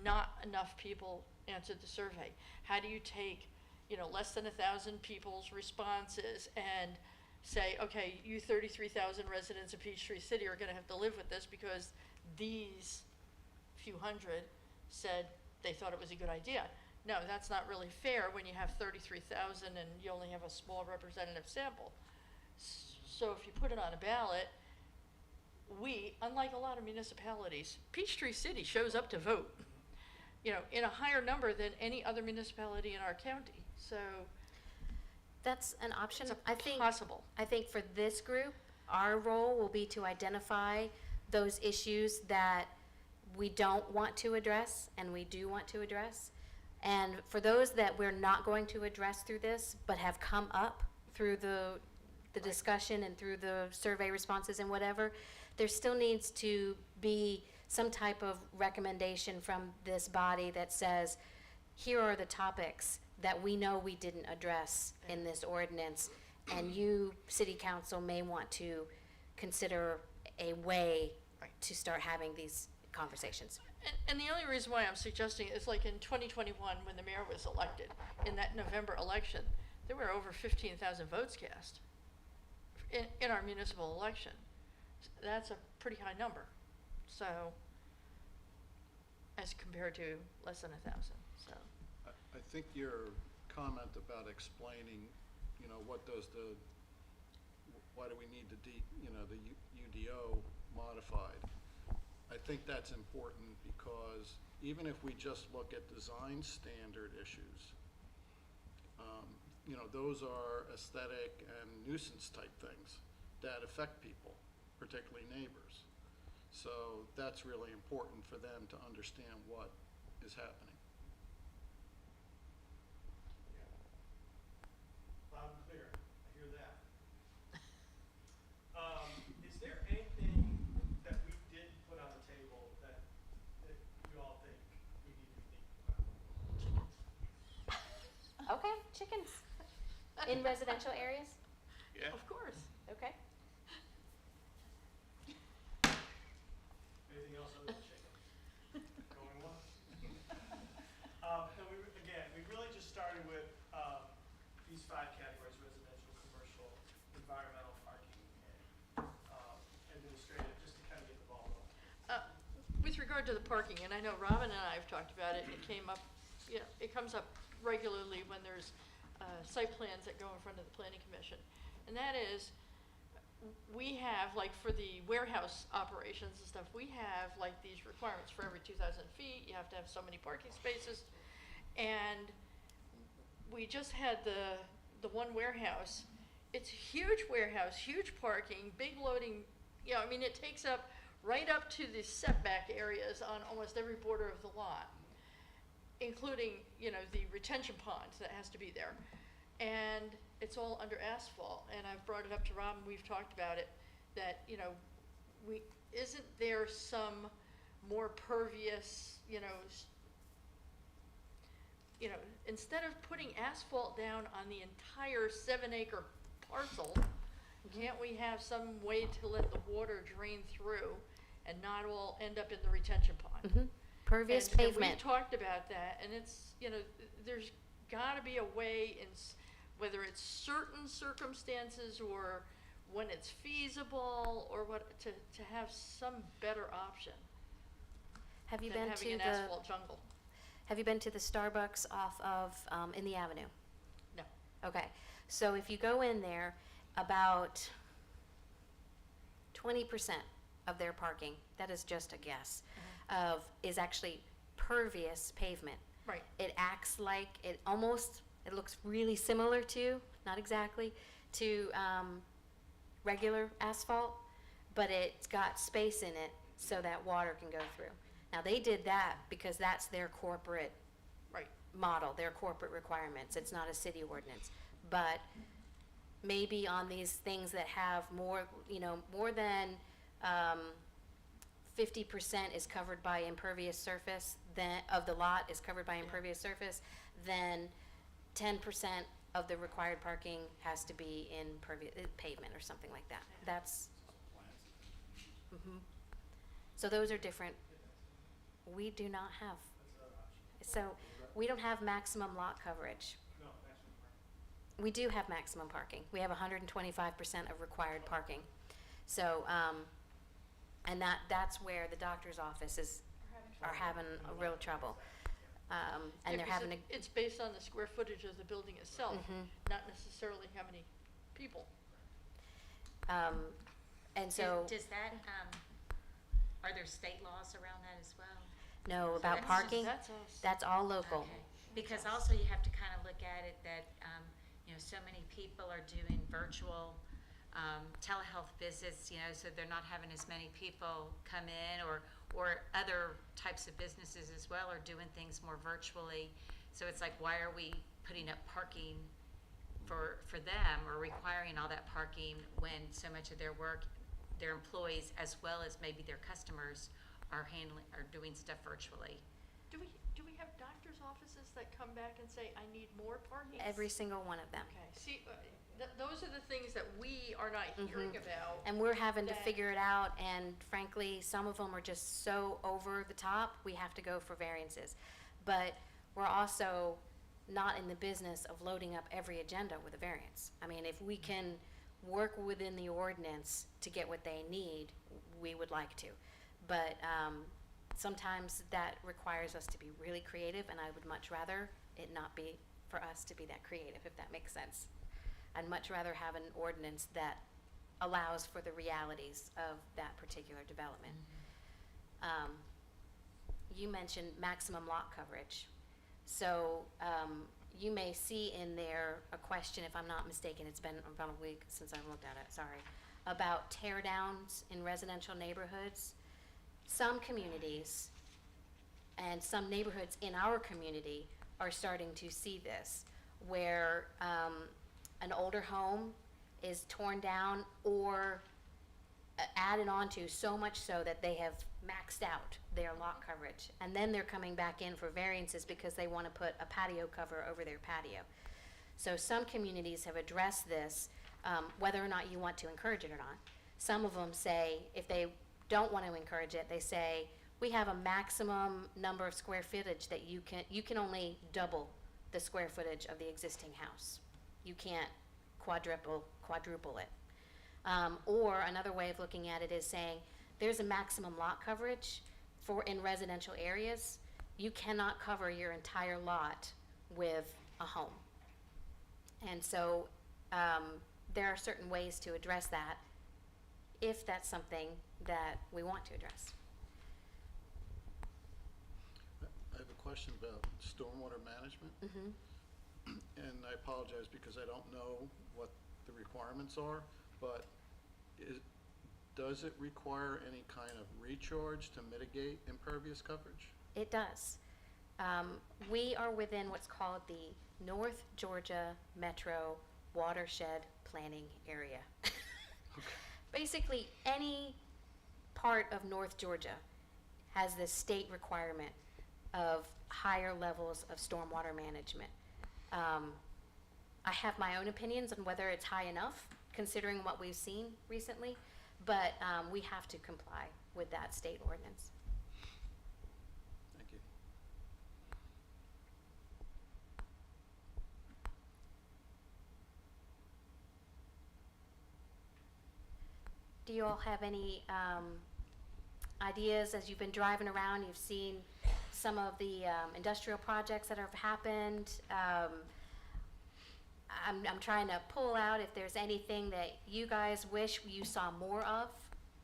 not enough people answered the survey. How do you take, you know, less than 1,000 people's responses and say, okay, you 33,000 residents of Peachtree City are going to have to live with this because these few hundred said they thought it was a good idea. No, that's not really fair when you have 33,000 and you only have a small representative sample. So if you put it on a ballot, unlike a lot of municipalities, Peachtree City shows up to vote, you know, in a higher number than any other municipality in our county. So That's an option. it's I think possible. I think for this group, our role will be to identify those issues that we don't want to address and we do want to address. And for those that we're not going to address through this, but have come up through the discussion and through the survey responses and whatever, there still needs to be some type of recommendation from this body that says, here are the topics that we know we didn't address in this ordinance, and you, city council, may want to consider a way Right. to start having these conversations. And the only reason why I'm suggesting it is like in 2021, when the mayor was elected, in that November election, there were over 15,000 votes cast in our municipal election. That's a pretty high number. So, as compared to less than 1,000, so. I think your comment about explaining, you know, why do we need the UDO modified? I think that's important because even if we just look at design standard issues, you know, those are aesthetic and nuisance type things that affect people, particularly neighbors. So that's really important for them to understand what is happening. Loud and clear, I hear that. Is there anything that we did put on the table that you all think we need to be thinking about? Okay, chickens in residential areas? Yeah. Of course. Okay. Anything else other than chicken? Going once? No, we really 5 categories: residential, commercial, environmental, parking, and administrative, just to kind of get the ball rolling. With regard to the parking, and I know Robin and I have talked about it, and it came up, you know, it comes up regularly when there's site plans that go in front of the planning commission. And that is, we have, like for the warehouse operations and stuff, we have like these requirements for every 2,000 feet, you have to have so many parking spaces. And we just had the one warehouse, it's a huge warehouse, huge parking, big loading, you know, I mean, it takes up right up to the setback areas on almost every border of the lot, including, you know, the retention pond that has to be there. And it's all under asphalt, and I've brought it up to Rob, and we've talked about it, that, you know, isn't there some more pervious, you know, instead of putting asphalt down on the entire 7-acre parcel, can't we have some way to let the water drain through and not all end up in the retention pond? Pervious And pavement. we've talked about that, and it's, you know, there's gotta be a way whether it's certain circumstances or when it's feasible or what, to have some better option Have you than been having to an the asphalt jungle. Have you been to the Starbucks off of in the Avenue? No. Okay, so if you go in there, about 20% of their parking, that is just a guess, is actually pervious pavement. Right. It acts like, it looks really similar to, not exactly, to regular asphalt, but it's got space in it so that water can go through. Now, they did that because that's their corporate Right. model, their corporate requirements. It's not a city ordinance. But maybe on these things that have more, you know, more than 50% is covered by impervious surface, then of the lot is covered by impervious surface, then 10% of the required parking has to be in pavement or something like that. That's, so those are different. We do not have, so we don't have maximum lot coverage. We do have maximum parking. We have 125% of required parking. So, and that's where the doctor's offices are having a real trouble. And Yeah, they're 'cause having to, it's based on the square footage of the building itself, not necessarily how many people. and so, Does that, are there state laws around that as well? no, about that's- parking, That's us. that's all local. Okay. Because also you have to kind of look at it that, you know, so many people are doing virtual telehealth visits, you know, so they're not having as many people come in, or other types of businesses as well are doing things more virtually. So it's like, why are we putting up parking for them, or requiring all that parking when so much of their work, their employees as well as maybe their customers are doing stuff virtually? Do we have doctor's offices that come back and say, I need more parking? Every single one of them. Okay, see, those are the things that we are not hearing about. And we're having to that- figure it out, and frankly, some of them are just so over the top, we have to go for variances. But we're also not in the business of loading up every agenda with a variance. I mean, if we can work within the ordinance to get what they need, we would like to. But sometimes that requires us to be really creative, and I would much rather it not be for us to be that creative, if that makes sense. I'd much rather have an ordinance that allows for the realities of that particular development. You mentioned maximum lot coverage. So you may see in there a question, if I'm not mistaken, it's been about a week since I've looked at it, sorry, about tear downs in residential neighborhoods. Some communities and some neighborhoods in our community are starting to see this, where an older home is torn down or added onto, so much so that they have maxed out their lot coverage. And then they're coming back in for variances because they want to put a patio cover over their patio. So some communities have addressed this, whether or not you want to encourage it or not. Some of them say, if they don't want to encourage it, they say, we have a maximum number of square footage that you can only double the square footage of the existing house. You can't quadruple it. Or another way of looking at it is saying, there's a maximum lot coverage in residential areas. You cannot cover your entire lot with a home. And so, there are certain ways to address that, if that's something that we want to address. I have a question about stormwater management. And I apologize because I don't know what the requirements are, but does it require any kind of recharge to mitigate impervious coverage? It does. We are within what's called the North Georgia Metro Watershed Planning Area. Basically, any part of North Georgia has this state requirement of higher levels of stormwater management. I have my own opinions on whether it's high enough, considering what we've seen recently, but we have to comply with that state ordinance. Thank you. Do you all have any ideas as you've been driving around? You've seen some of the industrial projects that have happened. I'm trying to pull out if there's anything that you guys wish you saw more of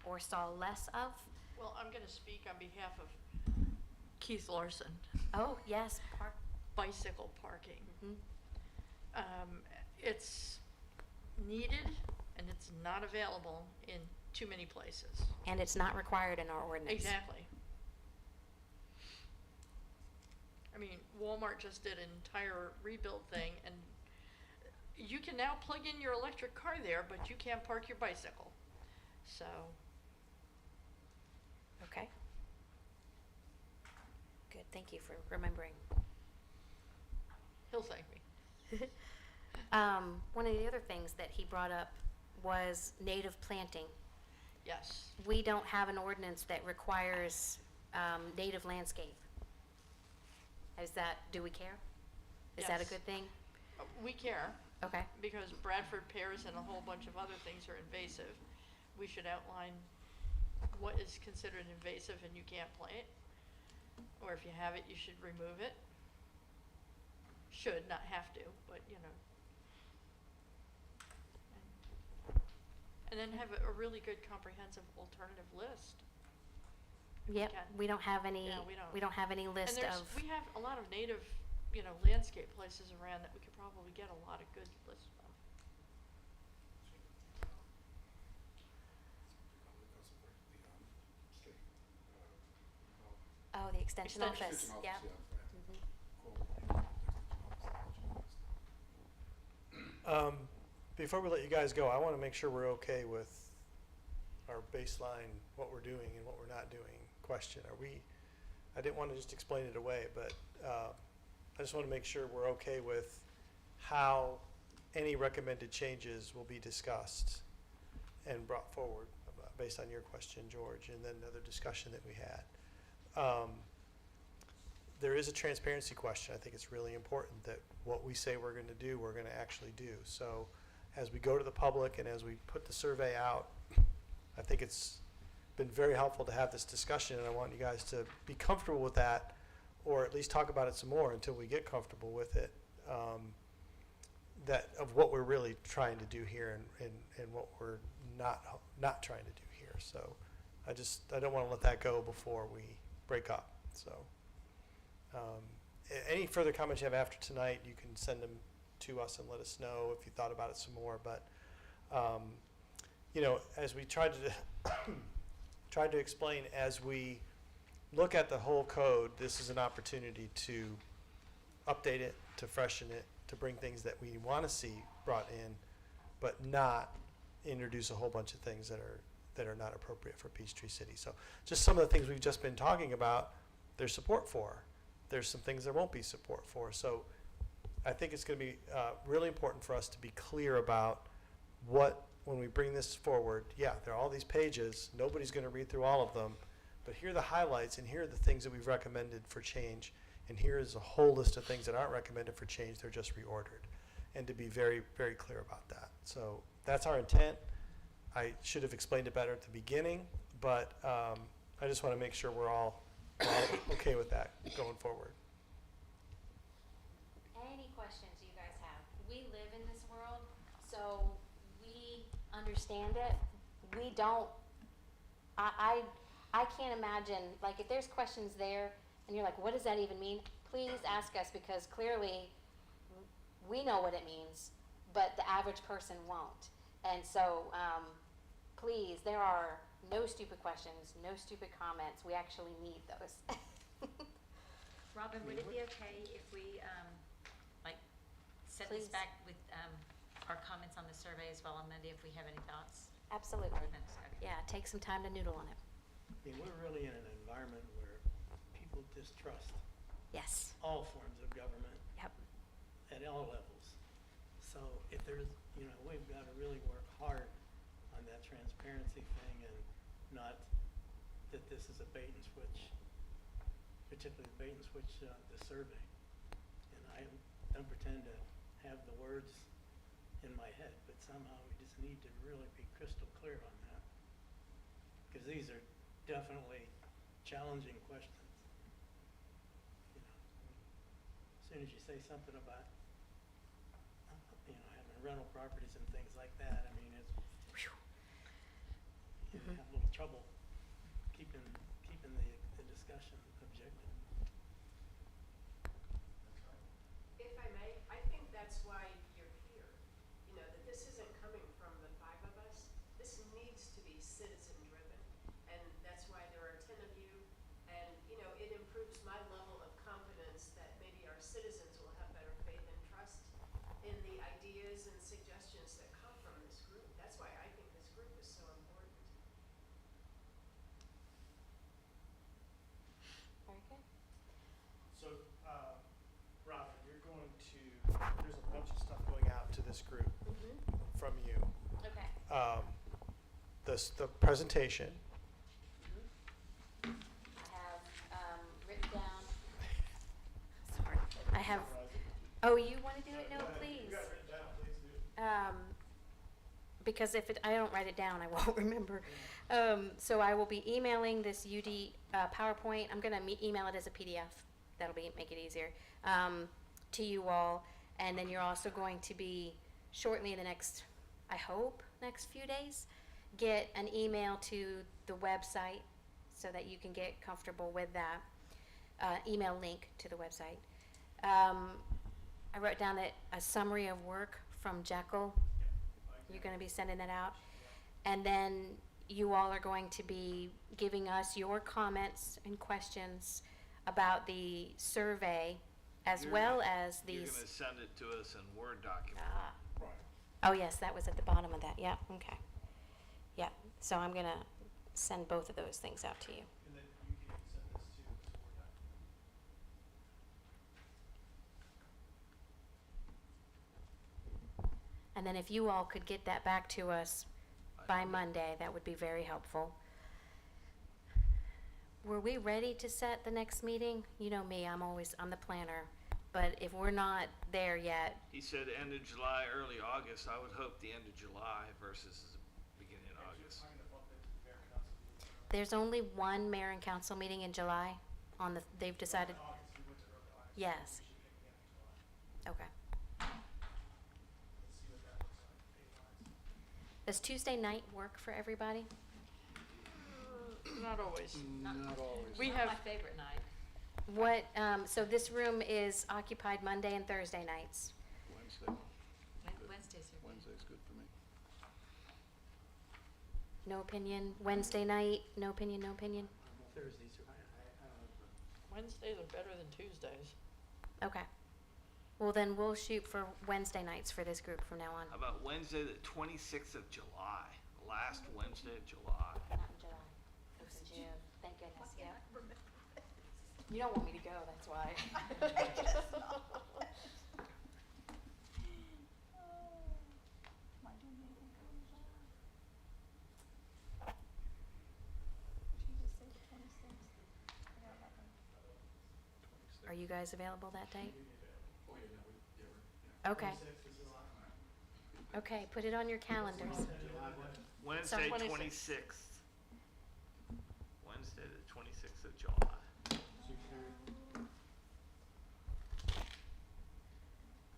or saw less of. Well, I'm gonna speak on behalf of Keith Larson, Oh, yes, bicycle parking. Mhm. It's needed and it's not available in too many places. And it's not required in our ordinance. Exactly. I mean, Walmart just did an entire rebuild thing, and you can now plug in your electric car there, but you can't park your bicycle. So, Okay. Good, thank you for remembering. he'll thank me. One of the other things that he brought up was native planting. Yes. We don't have an ordinance that requires native landscape. Do we care? Is that a Yes. good thing? We care, Okay. because Bradford pears and a whole bunch of other things are invasive. We should outline what is considered invasive and you can't plant it. Or if you have it, you should remove it. Should, not have to, but you know. And then have a really good comprehensive alternative list. Yep, Okay. we don't have any, Yeah, we don't. we don't have any list And of, we have a lot of native, landscape places around that we could probably get a lot of good lists from. oh, the extension Extension. office, yeah. Before we let you guys go, I want to make sure we're okay with our baseline, what we're doing and what we're not doing question. I didn't want to just explain it away, but I just want to make sure we're okay with how any recommended changes will be discussed and brought forward based on your question, George, and then another discussion that we had. There is a transparency question. I think it's really important that what we say we're going to do, we're going to actually do. So as we go to the public and as we put the survey out, I think it's been very helpful to have this discussion, and I want you guys to be comfortable with that, or at least talk about it some more until we get comfortable with it, that of what we're really trying to do here and what we're not trying to do here. So I don't want to let that go before we break up. So any further comments you have after tonight, you can send them to us and let us know if you thought about it some more. But as we tried to explain, as we look at the whole code, this is an opportunity to update it, to freshen it, to bring things that we want to see brought in, but not introduce a whole bunch of things that are not appropriate for Peachtree City. So just some of the things we've just been talking about, there's support for. There's some things there won't be support for. So I think it's going to be really important for us to be clear about when we bring this forward, there are all these pages, nobody's going to read through all of them, but here are the highlights and here are the things that we've recommended for change, and here is a whole list of things that aren't recommended for change, they're just reordered. and to be very, very clear about that. So that's our intent. I should have explained it better at the beginning, but I just want to make sure we're all okay with that going forward. Any questions you guys have? We live in this world, so we understand it. We don't, I can't imagine, like, if there's questions there and you're like, what does that even mean? Please ask us, because clearly we know what it means, but the average person won't. And so, please, there are no stupid questions, no stupid comments. We actually need those. Robin, would it be okay if we, like, send this Please. back with, our comments on the survey as well on Monday if we have any thoughts? Absolutely. Or things? Okay. Yeah, take some time to noodle on it. I mean, we're really in an environment where people distrust Yes. all forms of government Yep. at all levels. So if there's, you know, we've got to really work hard on that transparency thing, and not that this is a bait and switch, particularly the bait and switch, the survey. And I don't pretend to have the words in my head, but somehow we just need to really be crystal clear on that. Because these are definitely challenging questions. You know, as soon as you say something about, you know, having rental properties and things like that, I mean, it's, you have a little trouble keeping the discussion objective. If I may, I think that's why you're here. You know, that this isn't coming from the five of us. This needs to be citizen-driven. And that's why there are 10 of you. And, you know, it improves my level of confidence that maybe our citizens will have better faith and trust in the ideas and suggestions that come from this group. That's why I think this group is so important. Very good. So, Robin, you're going to, there's a bunch of stuff going out to this group from you. Okay. The presentation, I have written down. Sorry. I have. Oh, you want to do it? No, please. Because if I don't write it down, I won't remember. So I will be emailing this UD PowerPoint. I'm going to email it as a PDF. That'll make it easier to you all. And then you're also going to be shortly in the next, I hope, next few days, get an email to the website so that you can get comfortable with that email link to the website. I wrote down that a summary of work from Jekyll. You're going to be sending that out. And then you all are going to be giving us your comments and questions about the survey as well as these. You're gonna send it to us in Word document. Oh, yes, that was at the bottom of that. Yeah, okay. Yeah, so I'm going to send both of those things out to you. and then you can send this to Word document. And then if you all could get that back to us by Monday, that would be very helpful. Were we ready to set the next meeting? You know me, I'm the planner. But if we're not there yet, He said end of July, early August. I would hope the end of July versus the beginning of August. there's only one mayor and council meeting in July they've decided. Yes. Okay. Does Tuesday night work for everybody? Not always. Not always. We Not have, my favorite night. What, so this room is occupied Monday and Thursday nights. Wednesday. Wednesdays are good. Wednesday's good for me. No opinion. Wednesday night, no opinion, no opinion. Thursdays are, I don't know. Wednesdays are better than Tuesdays. Okay. Well, then we'll shoot for Wednesday nights for this group from now on. How about Wednesday, the 26th of July? Last Wednesday of July. Not in July. It's in June. Thank goodness, yeah. You don't want me to go, that's why. Are you guys available that date? Okay. Okay, put it on your calendars. Wednesday, 26th. 26th. Wednesday, the 26th of July.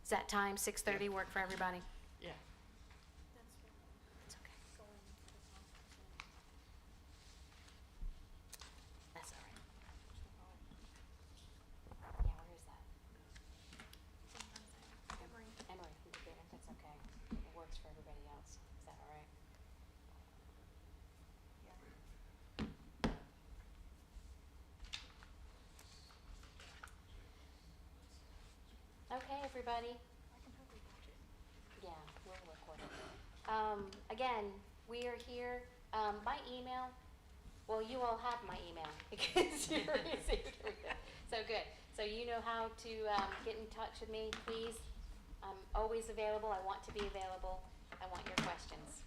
Does that time, 6:30, work for everybody? Yeah. It's okay. That's all right. Yeah, where is that? Emory can be there, that's okay. It works for everybody else. Is that all right? Okay, everybody. Yeah, we'll record it. Again, we are here, my email, well, you all have my email because you received everything. So good. So you know how to, get in touch with me, please. I'm always available. I want to be available. I want your questions.